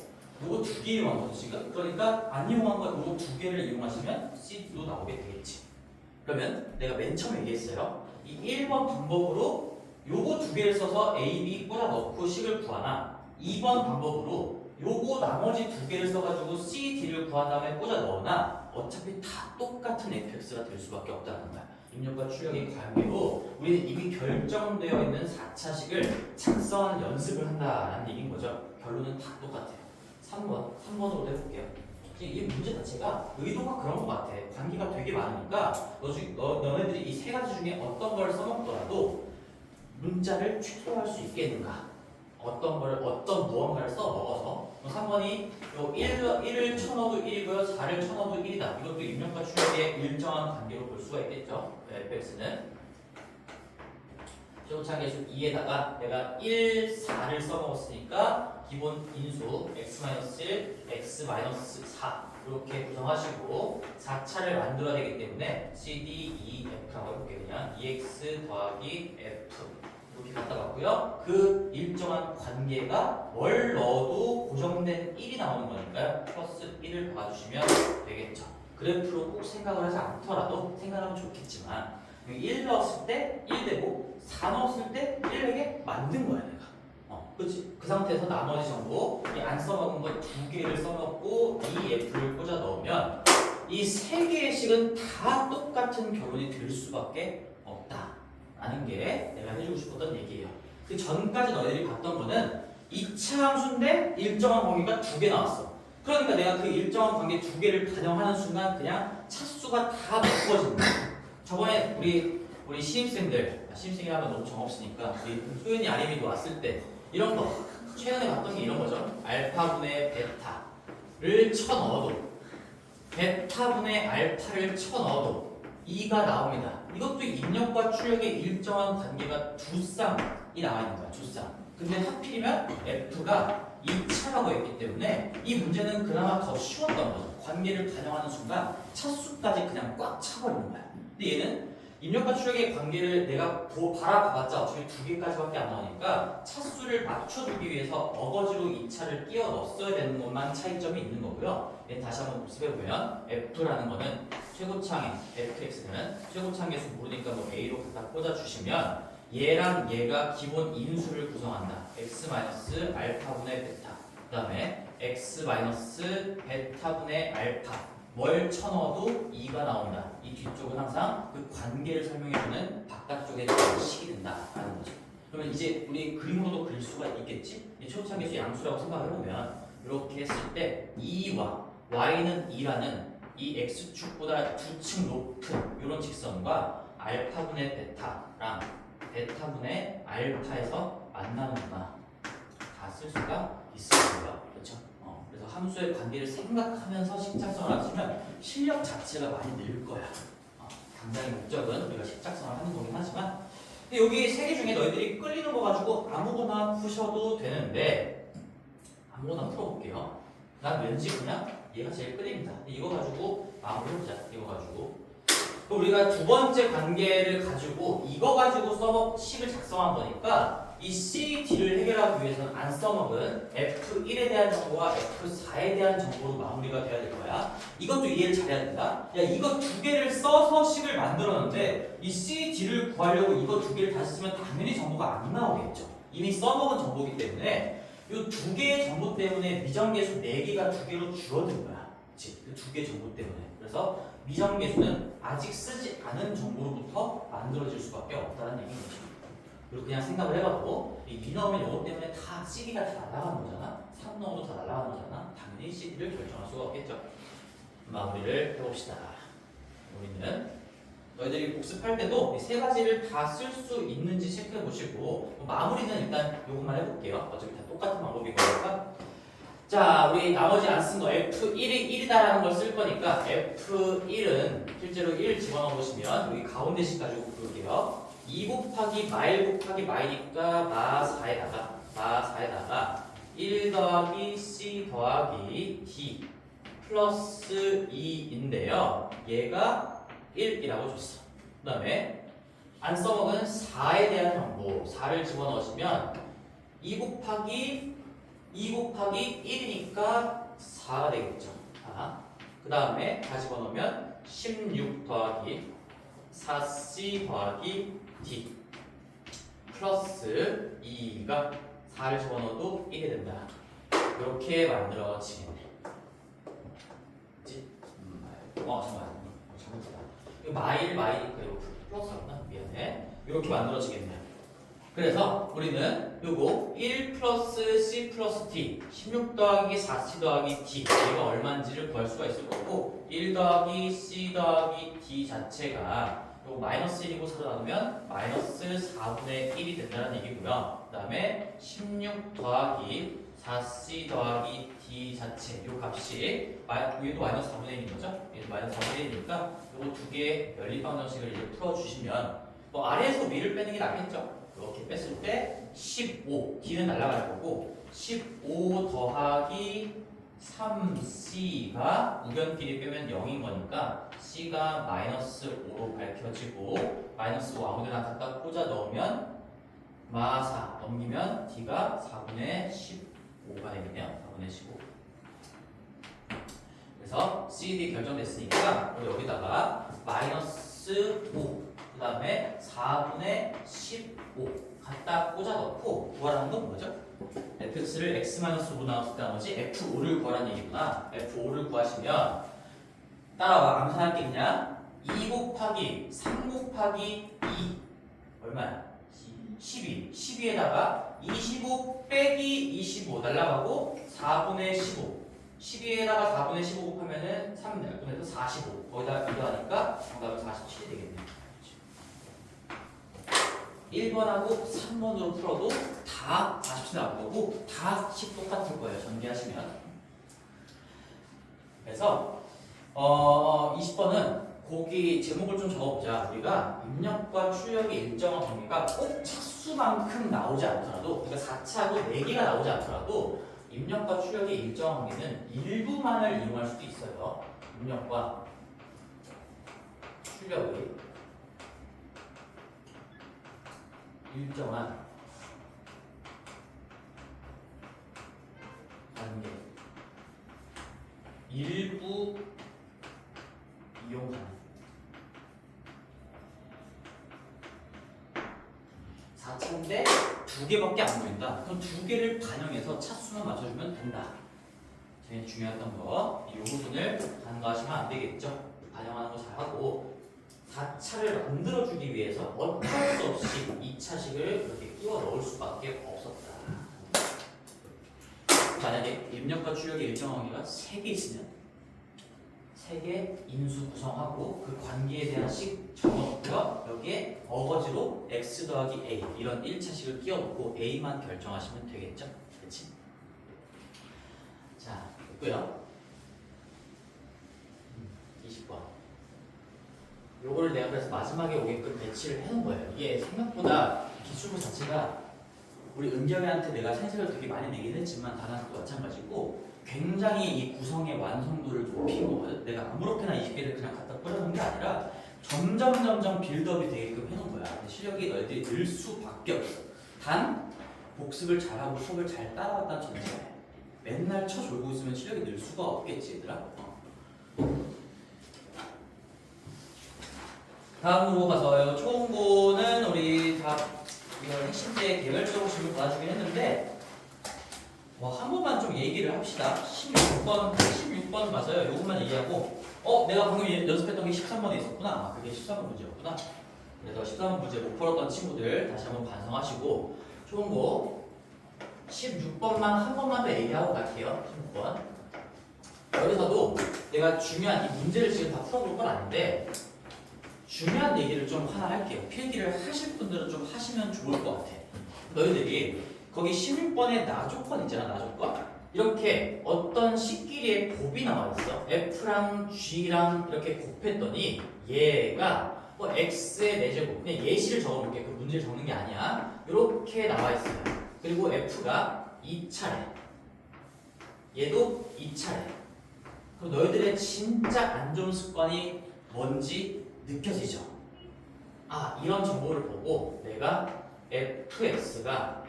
요거 2개 이용한 거죠 지금. 그러니까 안 이용한 거 요거 2개를 이용하시면 C도 나오게 되겠지. 그러면 내가 맨 처음에 얘기했어요. 이 1번 방법으로 요거 2개를 써서 A, B 꽂아 넣고 식을 구하나 2번 방법으로 요거 나머지 2개를 써가지고 C, D를 구한 다음에 꽂아 넣으나 어차피 다 똑같은 fx가 될 수밖에 없다는 거야. 입력과 출력의 관계로 우리는 이미 결정되어 있는 4차식을 작성하는 연습을 한다라는 얘기인 거죠. 결론은 다 똑같아요. 3번으로 해볼게요. 이 문제 자체가 의도가 그런 것 같아. 관계가 되게 많으니까 너네들이 이 세 가지 중에 어떤 걸 써먹더라도 문자를 최소화할 수 있겠는가? 어떤 무언가를 써먹어서 3번이 1을 쳐넣어도 1이고요 4를 쳐넣어도 1이다. 이것도 입력과 출력의 일정한 관계로 볼 수가 있겠죠. fx는 최고차계수 2에다가 내가 1, 4를 써먹었으니까 기본 인수 x-1, x-4 이렇게 구성하시고 4차를 만들어야 되기 때문에 c, d, e, f라고 해볼게요. 그냥 2x 더하기 f 이렇게 갖다 봤고요. 그 일정한 관계가 뭘 넣어도 고정된 1이 나오는 거니까요. 플러스 1을 박아주시면 되겠죠. 그래프로 꼭 생각을 하지 않더라도 생각하면 좋겠지만 1 넣었을 때 1 되고 4 넣었을 때 1 되게 만든 거야 내가. 그렇지? 그 상태에서 나머지 정보 이 안 써먹은 거 2개를 써먹고 이 f를 꽂아 넣으면 이 3개의 식은 다 똑같은 결론이 될 수밖에 없다. 라는 게 내가 해주고 싶었던 얘기예요. 그 전까지 너희들이 봤던 거는 2차 함수인데 일정한 관계가 2개 나왔어. 그러니까 내가 그 일정한 관계 2개를 반영하는 순간 그냥 차수가 다 바꿔진다. 저번에 우리 신입생이라면 너무 정없으니까 우리 소연이 아림이도 왔을 때 이런 거 최근에 봤던 게 이런 거죠. 알파분의 베타를 쳐넣어도 베타분의 알파를 쳐넣어도 2가 나옵니다. 이것도 입력과 출력의 일정한 관계가 두 쌍이 나와 있는 거야. 두 쌍. 근데 하필이면 F가 2차라고 했기 때문에 이 문제는 그나마 더 쉬웠던 거죠. 관계를 반영하는 순간 차수까지 그냥 꽉 차버리는 거야. 근데 얘는 입력과 출력의 관계를 내가 바라봐봤자 어차피 두 개까지밖에 안 나오니까 차수를 맞춰주기 위해서 어거지로 이 차를 끼워 넣었어야 되는 것만 차이점이 있는 거고요. 다시 한번 복습해보면 F라는 거는 최고창에 fx는 최고창에서 모르니까 뭐 a로 갖다 꽂아주시면 얘랑 얘가 기본 인수를 구성한다. x-알파분의 베타 그 다음에 x-베타분의 알파 뭘 쳐넣어도 2가 나온다. 이 뒤쪽은 항상 그 관계를 설명해주는 바깥쪽에 식이 된다라는 거죠. 그러면 이제 우리 그림으로도 그릴 수가 있겠지? 이 최고차계수 양수라고 생각해보면 이렇게 했을 때 2와 y는 2라는 이 x축보다 두 층 높은 이런 직선과 알파분의 베타랑 베타분의 알파에서 만나는구나. 다 쓸 수가 있을 거예요. 그렇죠? 그래서 함수의 관계를 생각하면서 식작성을 하시면 실력 자체가 많이 늘 거야. 당장의 목적은 우리가 식작성을 하는 거긴 하지만 근데 여기 세 개 중에 너희들이 끌리는 거 가지고 아무거나 푸셔도 되는데 아무거나 풀어볼게요. 난 왠지 그냥 얘가 제일 끌립니다. 이거 가지고 마무리해보자. 이거 가지고 우리가 두 번째 관계를 가지고 이거 가지고 써먹식을 작성한 거니까 이 C, D를 해결하기 위해서는 안 써먹은 F1에 대한 정보와 F4에 대한 정보로 마무리가 돼야 될 거야. 이것도 이해를 잘해야 된다. 야, 이거 두 개를 써서 식을 만들었는데 이 C, D를 구하려고 이거 두 개를 다시 쓰면 당연히 정보가 안 나오겠죠. 이미 써먹은 정보이기 때문에 이 두 개의 정보 때문에 미정계수 4개가 두 개로 줄어든 거야. 그치? 그 두 개의 정보 때문에. 그래서 미정계수는 아직 쓰지 않은 정보로부터 만들어질 수밖에 없다는 얘기인 거죠. 그리고 그냥 생각을 해봐도 이 넣으면 이것 때문에 다 CD가 다 날아가는 거잖아. 3 넣어도 다 날아가는 거잖아. 당연히 CD를 결정할 수가 없겠죠. 마무리를 해봅시다. 우리는 너희들이 복습할 때도 이 세 가지를 다 쓸 수 있는지 체크해 보시고 마무리는 일단 이것만 해볼게요. 어차피 다 똑같은 방법인 거니까. 자, 우리 나머지 안 쓴 거 F1이 1이다라는 걸 쓸 거니까 F1은 실제로 1 집어넣어 보시면 여기 가운데식 가지고 부를게요. 2 곱하기 마일 곱하기 마이니까 마4에다가 1 더하기 C 더하기 D 플러스 2인데요. 얘가 1이라고 줬어. 그 다음에 안 써먹은 4에 대한 정보 4를 집어넣으시면 2 곱하기 1이니까 4가 되겠죠. 그 다음에 다 집어넣으면 16 더하기 4C 더하기 D 플러스 2가 4를 집어넣어도 1이 된다. 이렇게 만들어지겠네. 그치? 잠깐만. 잘못했다. 이거 마일이니까 이거 플러스였나? 미안해. 이렇게 만들어지겠네. 그래서 우리는 요거 1 플러스 C 플러스 D 16 더하기 4C 더하기 D 얘가 얼마인지를 구할 수가 있을 거고 1 더하기 C 더하기 D 자체가 요거 마이너스 1이고 살아나면 마이너스 4분의 1이 된다는 얘기고요. 그 다음에 16 더하기 4C 더하기 D 자체 요 값이 얘도 마이너스 4분의 1인 거죠? 얘도 마이너스 4분의 1이니까 요거 두 개의 연립방정식을 이제 풀어주시면 뭐 아래에서 위를 빼는 게 낫겠죠? 이렇게 뺐을 때 15, D는 날아갈 거고 15 더하기 3C가 우변끼리 빼면 0인 거니까 C가 마이너스 5로 밝혀지고 마이너스 5 아무데나 갖다 꽂아 넣으면 마4 넘기면 D가 4분의 15가 되겠네요. 4분의 15. 그래서 CD 결정됐으니까 우리 여기다가 마이너스 5 그 다음에 4분의 15 갖다 꽂아 넣고 구하라는 건 뭐죠? fx를 x-5로 나왔을 때 나머지 f5를 구하라는 얘기구나. f5를 구하시면 따라와. 암산할 게 있냐? 2 곱하기 3 곱하기 2 얼마야? 12. 12에다가 25 빼기 25 날라가고 4분의 15 12에다가 4분의 15 곱하면은 3 그래서 45 거기다 이거 하니까 정답은 47이 되겠네요. 1번하고 3번으로 풀어도 다 47 나올 거고 다 식 똑같을 거예요. 전개하시면. 그래서 20번은 거기 제목을 좀 적어보자. 우리가 입력과 출력의 일정한 범위가 꼭 차수만큼 나오지 않더라도 그러니까 4차하고 4개가 나오지 않더라도 입력과 출력의 일정한 범위는 일부만을 이용할 수도 있어요. 입력과 출력의 일정한 관계 일부 이용 가능 4차인데 2개밖에 안 보인다. 그럼 2개를 반영해서 차수만 맞춰주면 된다. 제일 중요했던 거, 이 부분을 간과하시면 안 되겠죠. 반영하는 거 잘하고 4차를 만들어주기 위해서 어쩔 수 없이 2차식을 이렇게 끼워 넣을 수밖에 없었다. 만약에 입력과 출력의 일정 관계가 3개 있으면 3개 인수 구성하고 그 관계에 대한 식 적어놓고요. 여기에 어거지로 x 더하기 a 이런 1차식을 끼워놓고 a만 결정하시면 되겠죠. 그렇지? 자, 됐고요. 20번. 요거를 내가 그래서 마지막에 오게끔 배치를 해놓은 거예요. 이게 생각보다 기출문 자체가 우리 은경이한테 내가 센스를 되게 많이 내긴 했지만 다나도 마찬가지고 굉장히 이 구성의 완성도를 높인 거거든. 내가 아무렇게나 20개를 그냥 갖다 뿌려놓은 게 아니라 점점 빌드업이 되게끔 해놓은 거야. 실력이 너희들이 늘 수밖에 없어. 단 복습을 잘하고 수업을 잘 따라왔다는 전제야. 맨날 쳐졸고 있으면 실력이 늘 수가 없겠지 얘들아. 다음으로 가서요. 초음고는 우리 다 이걸 핵심제 개별적으로 질문 받아주긴 했는데 한 번만 좀 얘기를 합시다. 16번 맞아요. 요것만 얘기하고 내가 방금 연습했던 게 13번에 있었구나. 그게 13번 문제였구나. 그래서 13번 문제 못 풀었던 친구들 다시 한번 반성하시고 초음고 16번만 한 번만 더 얘기하고 갈게요. 16번. 여기서도 내가 중요한 이 문제를 지금 다 풀어볼 건 아닌데 중요한 얘기를 좀 하나 할게요. 필기를 하실 분들은 좀 하시면 좋을 것 같아. 너희들이 거기 16번에 나조건 있잖아. 나조건. 이렇게 어떤 식끼리의 곱이 나와 있어. F랑 G랑 이렇게 곱했더니 얘가 X의 4제곱. 그냥 예시를 적어볼게. 그 문제를 적는 게 아니야. 이렇게 나와 있어요. 그리고 F가 2차례. 얘도 2차례. 그럼 너희들의 진짜 안 좋은 습관이 뭔지 느껴지죠? 이런 정보를 보고 내가 fx가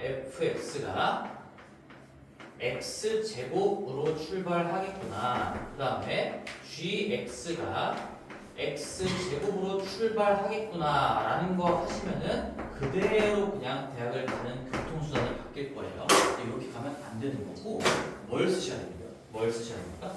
x제곱으로 출발하겠구나. 그 다음에 gx가 x제곱으로 출발하겠구나 라는 거 하시면은 그대로 그냥 대학을 가는 교통수단이 바뀔 거예요. 이렇게 가면 안 되는 거고 뭘 쓰셔야 됩니까?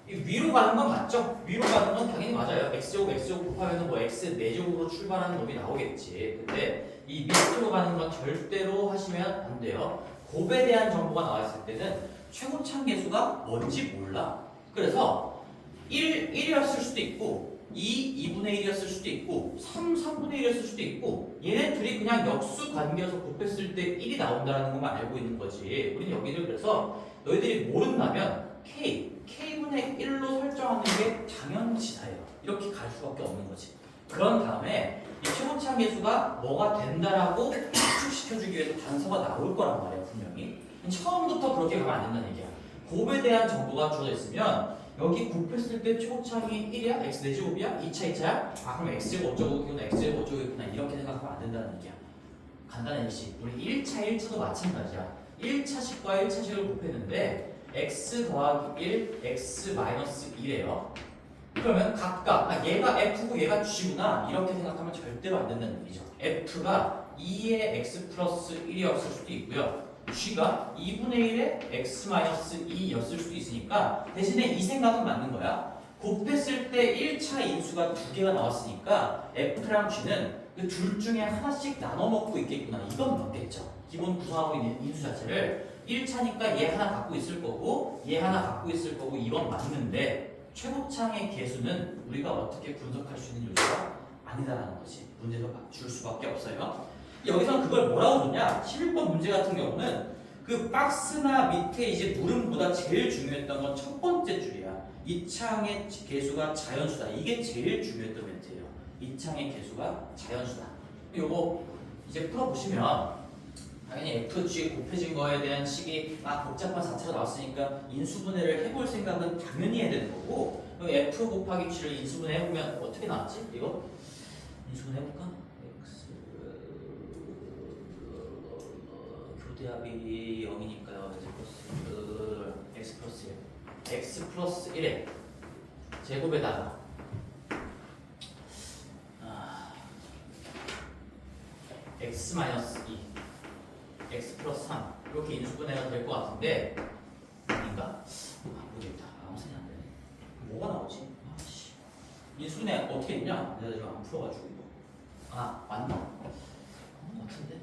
이 위로 가는 건 맞죠? 위로 가는 건 당연히 맞아요. x제곱 곱하면 x 4제곱으로 출발하는 놈이 나오겠지. 근데 이 밑으로 가는 건 절대로 하시면 안 돼요. 곱에 대한 정보가 나왔을 때는 최고참 계수가 뭔지 몰라. 그래서 1이었을 수도 있고 2분의 1이었을 수도 있고 3분의 1이었을 수도 있고 얘네 둘이 그냥 역수 관계여서 곱했을 때 1이 나온다는 것만 알고 있는 거지. 우리는 여기를 그래서 너희들이 모른다면 K분의 1로 설정하는 게 당연지사예요. 이렇게 갈 수밖에 없는 거지. 그런 다음에 이 최고참 계수가 뭐가 된다라고 추측시켜주기 위해서 단서가 나올 거란 말이에요. 분명히. 처음부터 그렇게 가면 안 된다는 얘기야. 곱에 대한 정보가 주어져 있으면 여기 곱했을 때 최고참이 1이야? x 4제곱이야? 2차야? 그럼 x제곱 어쩌고구나 x제곱 어쩌고구나 이렇게 생각하면 안 된다는 얘기야. 간단한 예시. 우리 1차도 마찬가지야. 1차식과 1차식을 곱했는데 x 더하기 1, x 마이너스 1이에요. 그러면 각각 얘가 f고 얘가 g구나 이렇게 생각하면 절대로 안 된다는 얘기죠. f가 2의 x 플러스 1이었을 수도 있고요. g가 2분의 1의 x 마이너스 2였을 수도 있으니까 대신에 이 생각은 맞는 거야. 곱했을 때 1차 인수가 2개가 나왔으니까 f랑 g는 그 둘 중에 하나씩 나눠 먹고 있겠구나. 이건 맞겠죠. 기본 구성하고 있는 인수 자체를 1차니까 얘 하나 갖고 있을 거고 얘 하나 갖고 있을 거고 이건 맞는데 최고창의 개수는 우리가 어떻게 분석할 수 있는 요소가 아니다라는 거지. 문제에서 줄 수밖에 없어요. 여기서 그걸 뭐라고 줬냐? 11번 문제 같은 경우는 그 박스나 밑에 이제 물음보다 제일 중요했던 건 첫 번째 줄이야. 이 창의 개수가 자연수다. 이게 제일 중요했던 멘트예요. 이 창의 개수가 자연수다. 요거 이제 풀어보시면 당연히 FG 곱해진 거에 대한 식이 복잡한 4차가 나왔으니까 인수분해를 해볼 생각은 당연히 해야 되는 거고 F 곱하기 G를 인수분해 해보면 어떻게 나왔지? 이거? 인수분해 해볼까? X 부대합이 0이니까요. x 플러스 1. x 플러스 1의 제곱에다가 x 마이너스 2, x 플러스 3 이렇게 인수분해가 될 것 같은데 아닌가? 모르겠다. 아무 생각 안 되네. 뭐가 나오지? 아씨. 인수분해 어떻게 했냐? 내가 지금 안 풀어가지고 이거. 맞나? 같은데?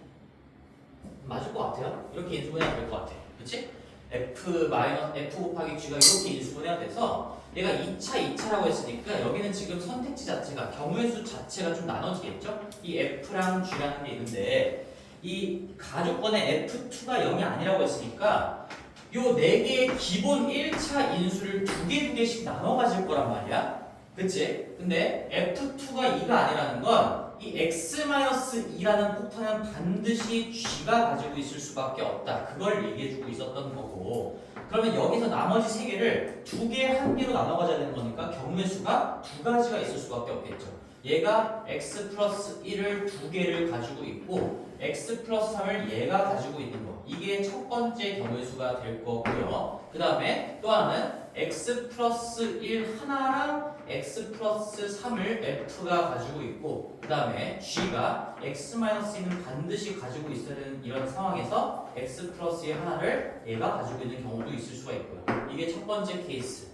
맞을 것 같아요. 이렇게 인수분해가 될 것 같아. 그치? f 곱하기 g가 이렇게 인수분해가 돼서 얘가 2차라고 했으니까 여기는 지금 선택지 자체가 경우의 수 자체가 좀 나눠지겠죠? 이 f랑 g라는 게 있는데 이 가족권의 f2가 0이 아니라고 했으니까 요 4개의 기본 1차 인수를 두 개씩 나눠 가질 거란 말이야. 그치? 근데 f2가 2가 아니라는 건 이 x-2라는 폭탄은 반드시 g가 가지고 있을 수밖에 없다. 그걸 얘기해주고 있었던 거고 그러면 여기서 나머지 3개를 2개, 1개로 나눠 가져야 되는 거니까 경우의 수가 2가지가 있을 수밖에 없겠죠. 얘가 x 플러스 1을 2개를 가지고 있고 x 플러스 3을 얘가 가지고 있는 거. 이게 첫 번째 경우의 수가 될 거고요. 그 다음에 또 하나는 x 플러스 1 하나랑 x 플러스 3을 f가 가지고 있고 그 다음에 g가 x-1을 반드시 가지고 있어야 되는 이런 상황에서 x 플러스 1 하나를 얘가 가지고 있는 경우도 있을 수가 있고요. 이게 첫 번째 케이스.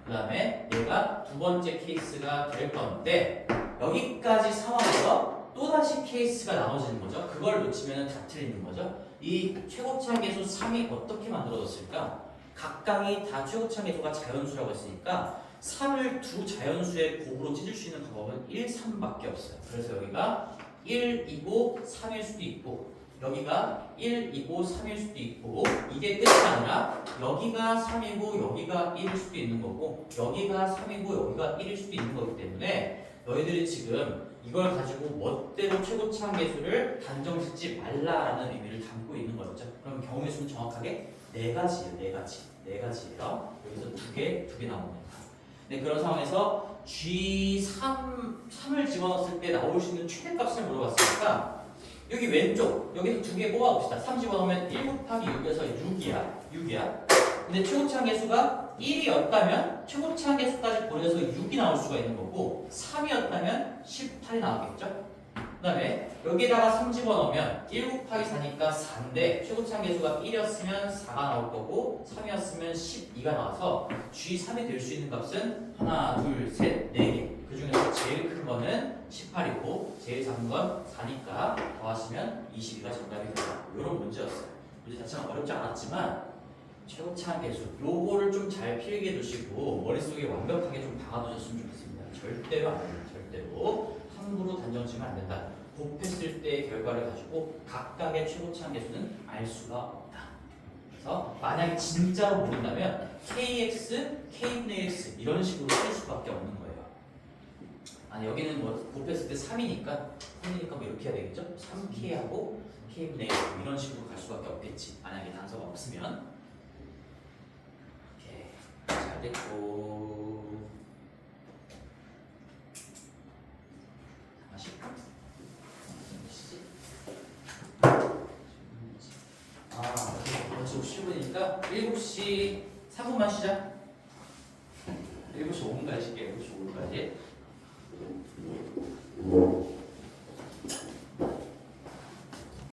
그 다음에 얘가 두 번째 케이스가 될 건데 여기까지 상황에서 또다시 케이스가 나눠지는 거죠. 그걸 놓치면 다 틀리는 거죠. 이 최고차계수 3이 어떻게 만들어졌을까? 각각이 다 최고차계수가 자연수라고 했으니까 3을 두 자연수의 곱으로 찢을 수 있는 방법은 1, 3밖에 없어요. 그래서 여기가 1이고 3일 수도 있고 여기가 1이고 3일 수도 있고 이게 끝이 아니라 여기가 3이고 여기가 1일 수도 있는 거고 여기가 3이고 여기가 1일 수도 있는 거기 때문에 너희들이 지금 이걸 가지고 멋대로 최고차항계수를 단정 짓지 말라라는 의미를 담고 있는 거였죠. 그럼 경우의 수는 정확하게 4가지예요. 4가지예요. 여기서 두 개 나오는 거예요. 네, 그런 상황에서 G3을 집어넣었을 때 나올 수 있는 최대값을 물어봤으니까 여기 왼쪽, 여기서 두 개 뽑아봅시다. 3 집어넣으면 1 곱하기 6에서 6이야. 근데 최고차항계수가 1이었다면 최고차항계수까지 고려해서 6이 나올 수가 있는 거고 3이었다면 18이 나왔겠죠? 그 다음에 여기에다가 3 집어넣으면 1 곱하기 4니까 4인데 최고차항계수가 1이었으면 4가 나올 거고 3이었으면 12가 나와서 G3이 될 수 있는 값은 하나, 둘, 셋, 4개. 그 중에서 제일 큰 거는 18이고 제일 작은 건 4니까 더하시면 22가 정답이 된다. 이런 문제였어요. 문제 자체는 어렵지 않았지만 최고차항계수 요거를 좀 잘 필기해 두시고 머릿속에 완벽하게 좀 박아두셨으면 좋겠습니다. 절대로 안 됩니다. 절대로 함부로 단정 지으면 안 된다. 곱했을 때의 결과를 가지고 각각의 최고차항계수는 알 수가 없다. 그래서 만약에 진짜로 모른다면 kx, k분의 x 이런 식으로 쓸 수밖에 없는 거예요. 아니 여기는 뭐 곱했을 때 3이니까 뭐 이렇게 해야 되겠죠? 3k하고 k분의 x 이런 식으로 갈 수밖에 없겠지. 만약에 단서가 없으면. 오케이. 잘 됐고. 다시. 벌써 10분이니까 7시 3분만 쉬자. 7시 5분까지 쉴게요. 7시 5분까지.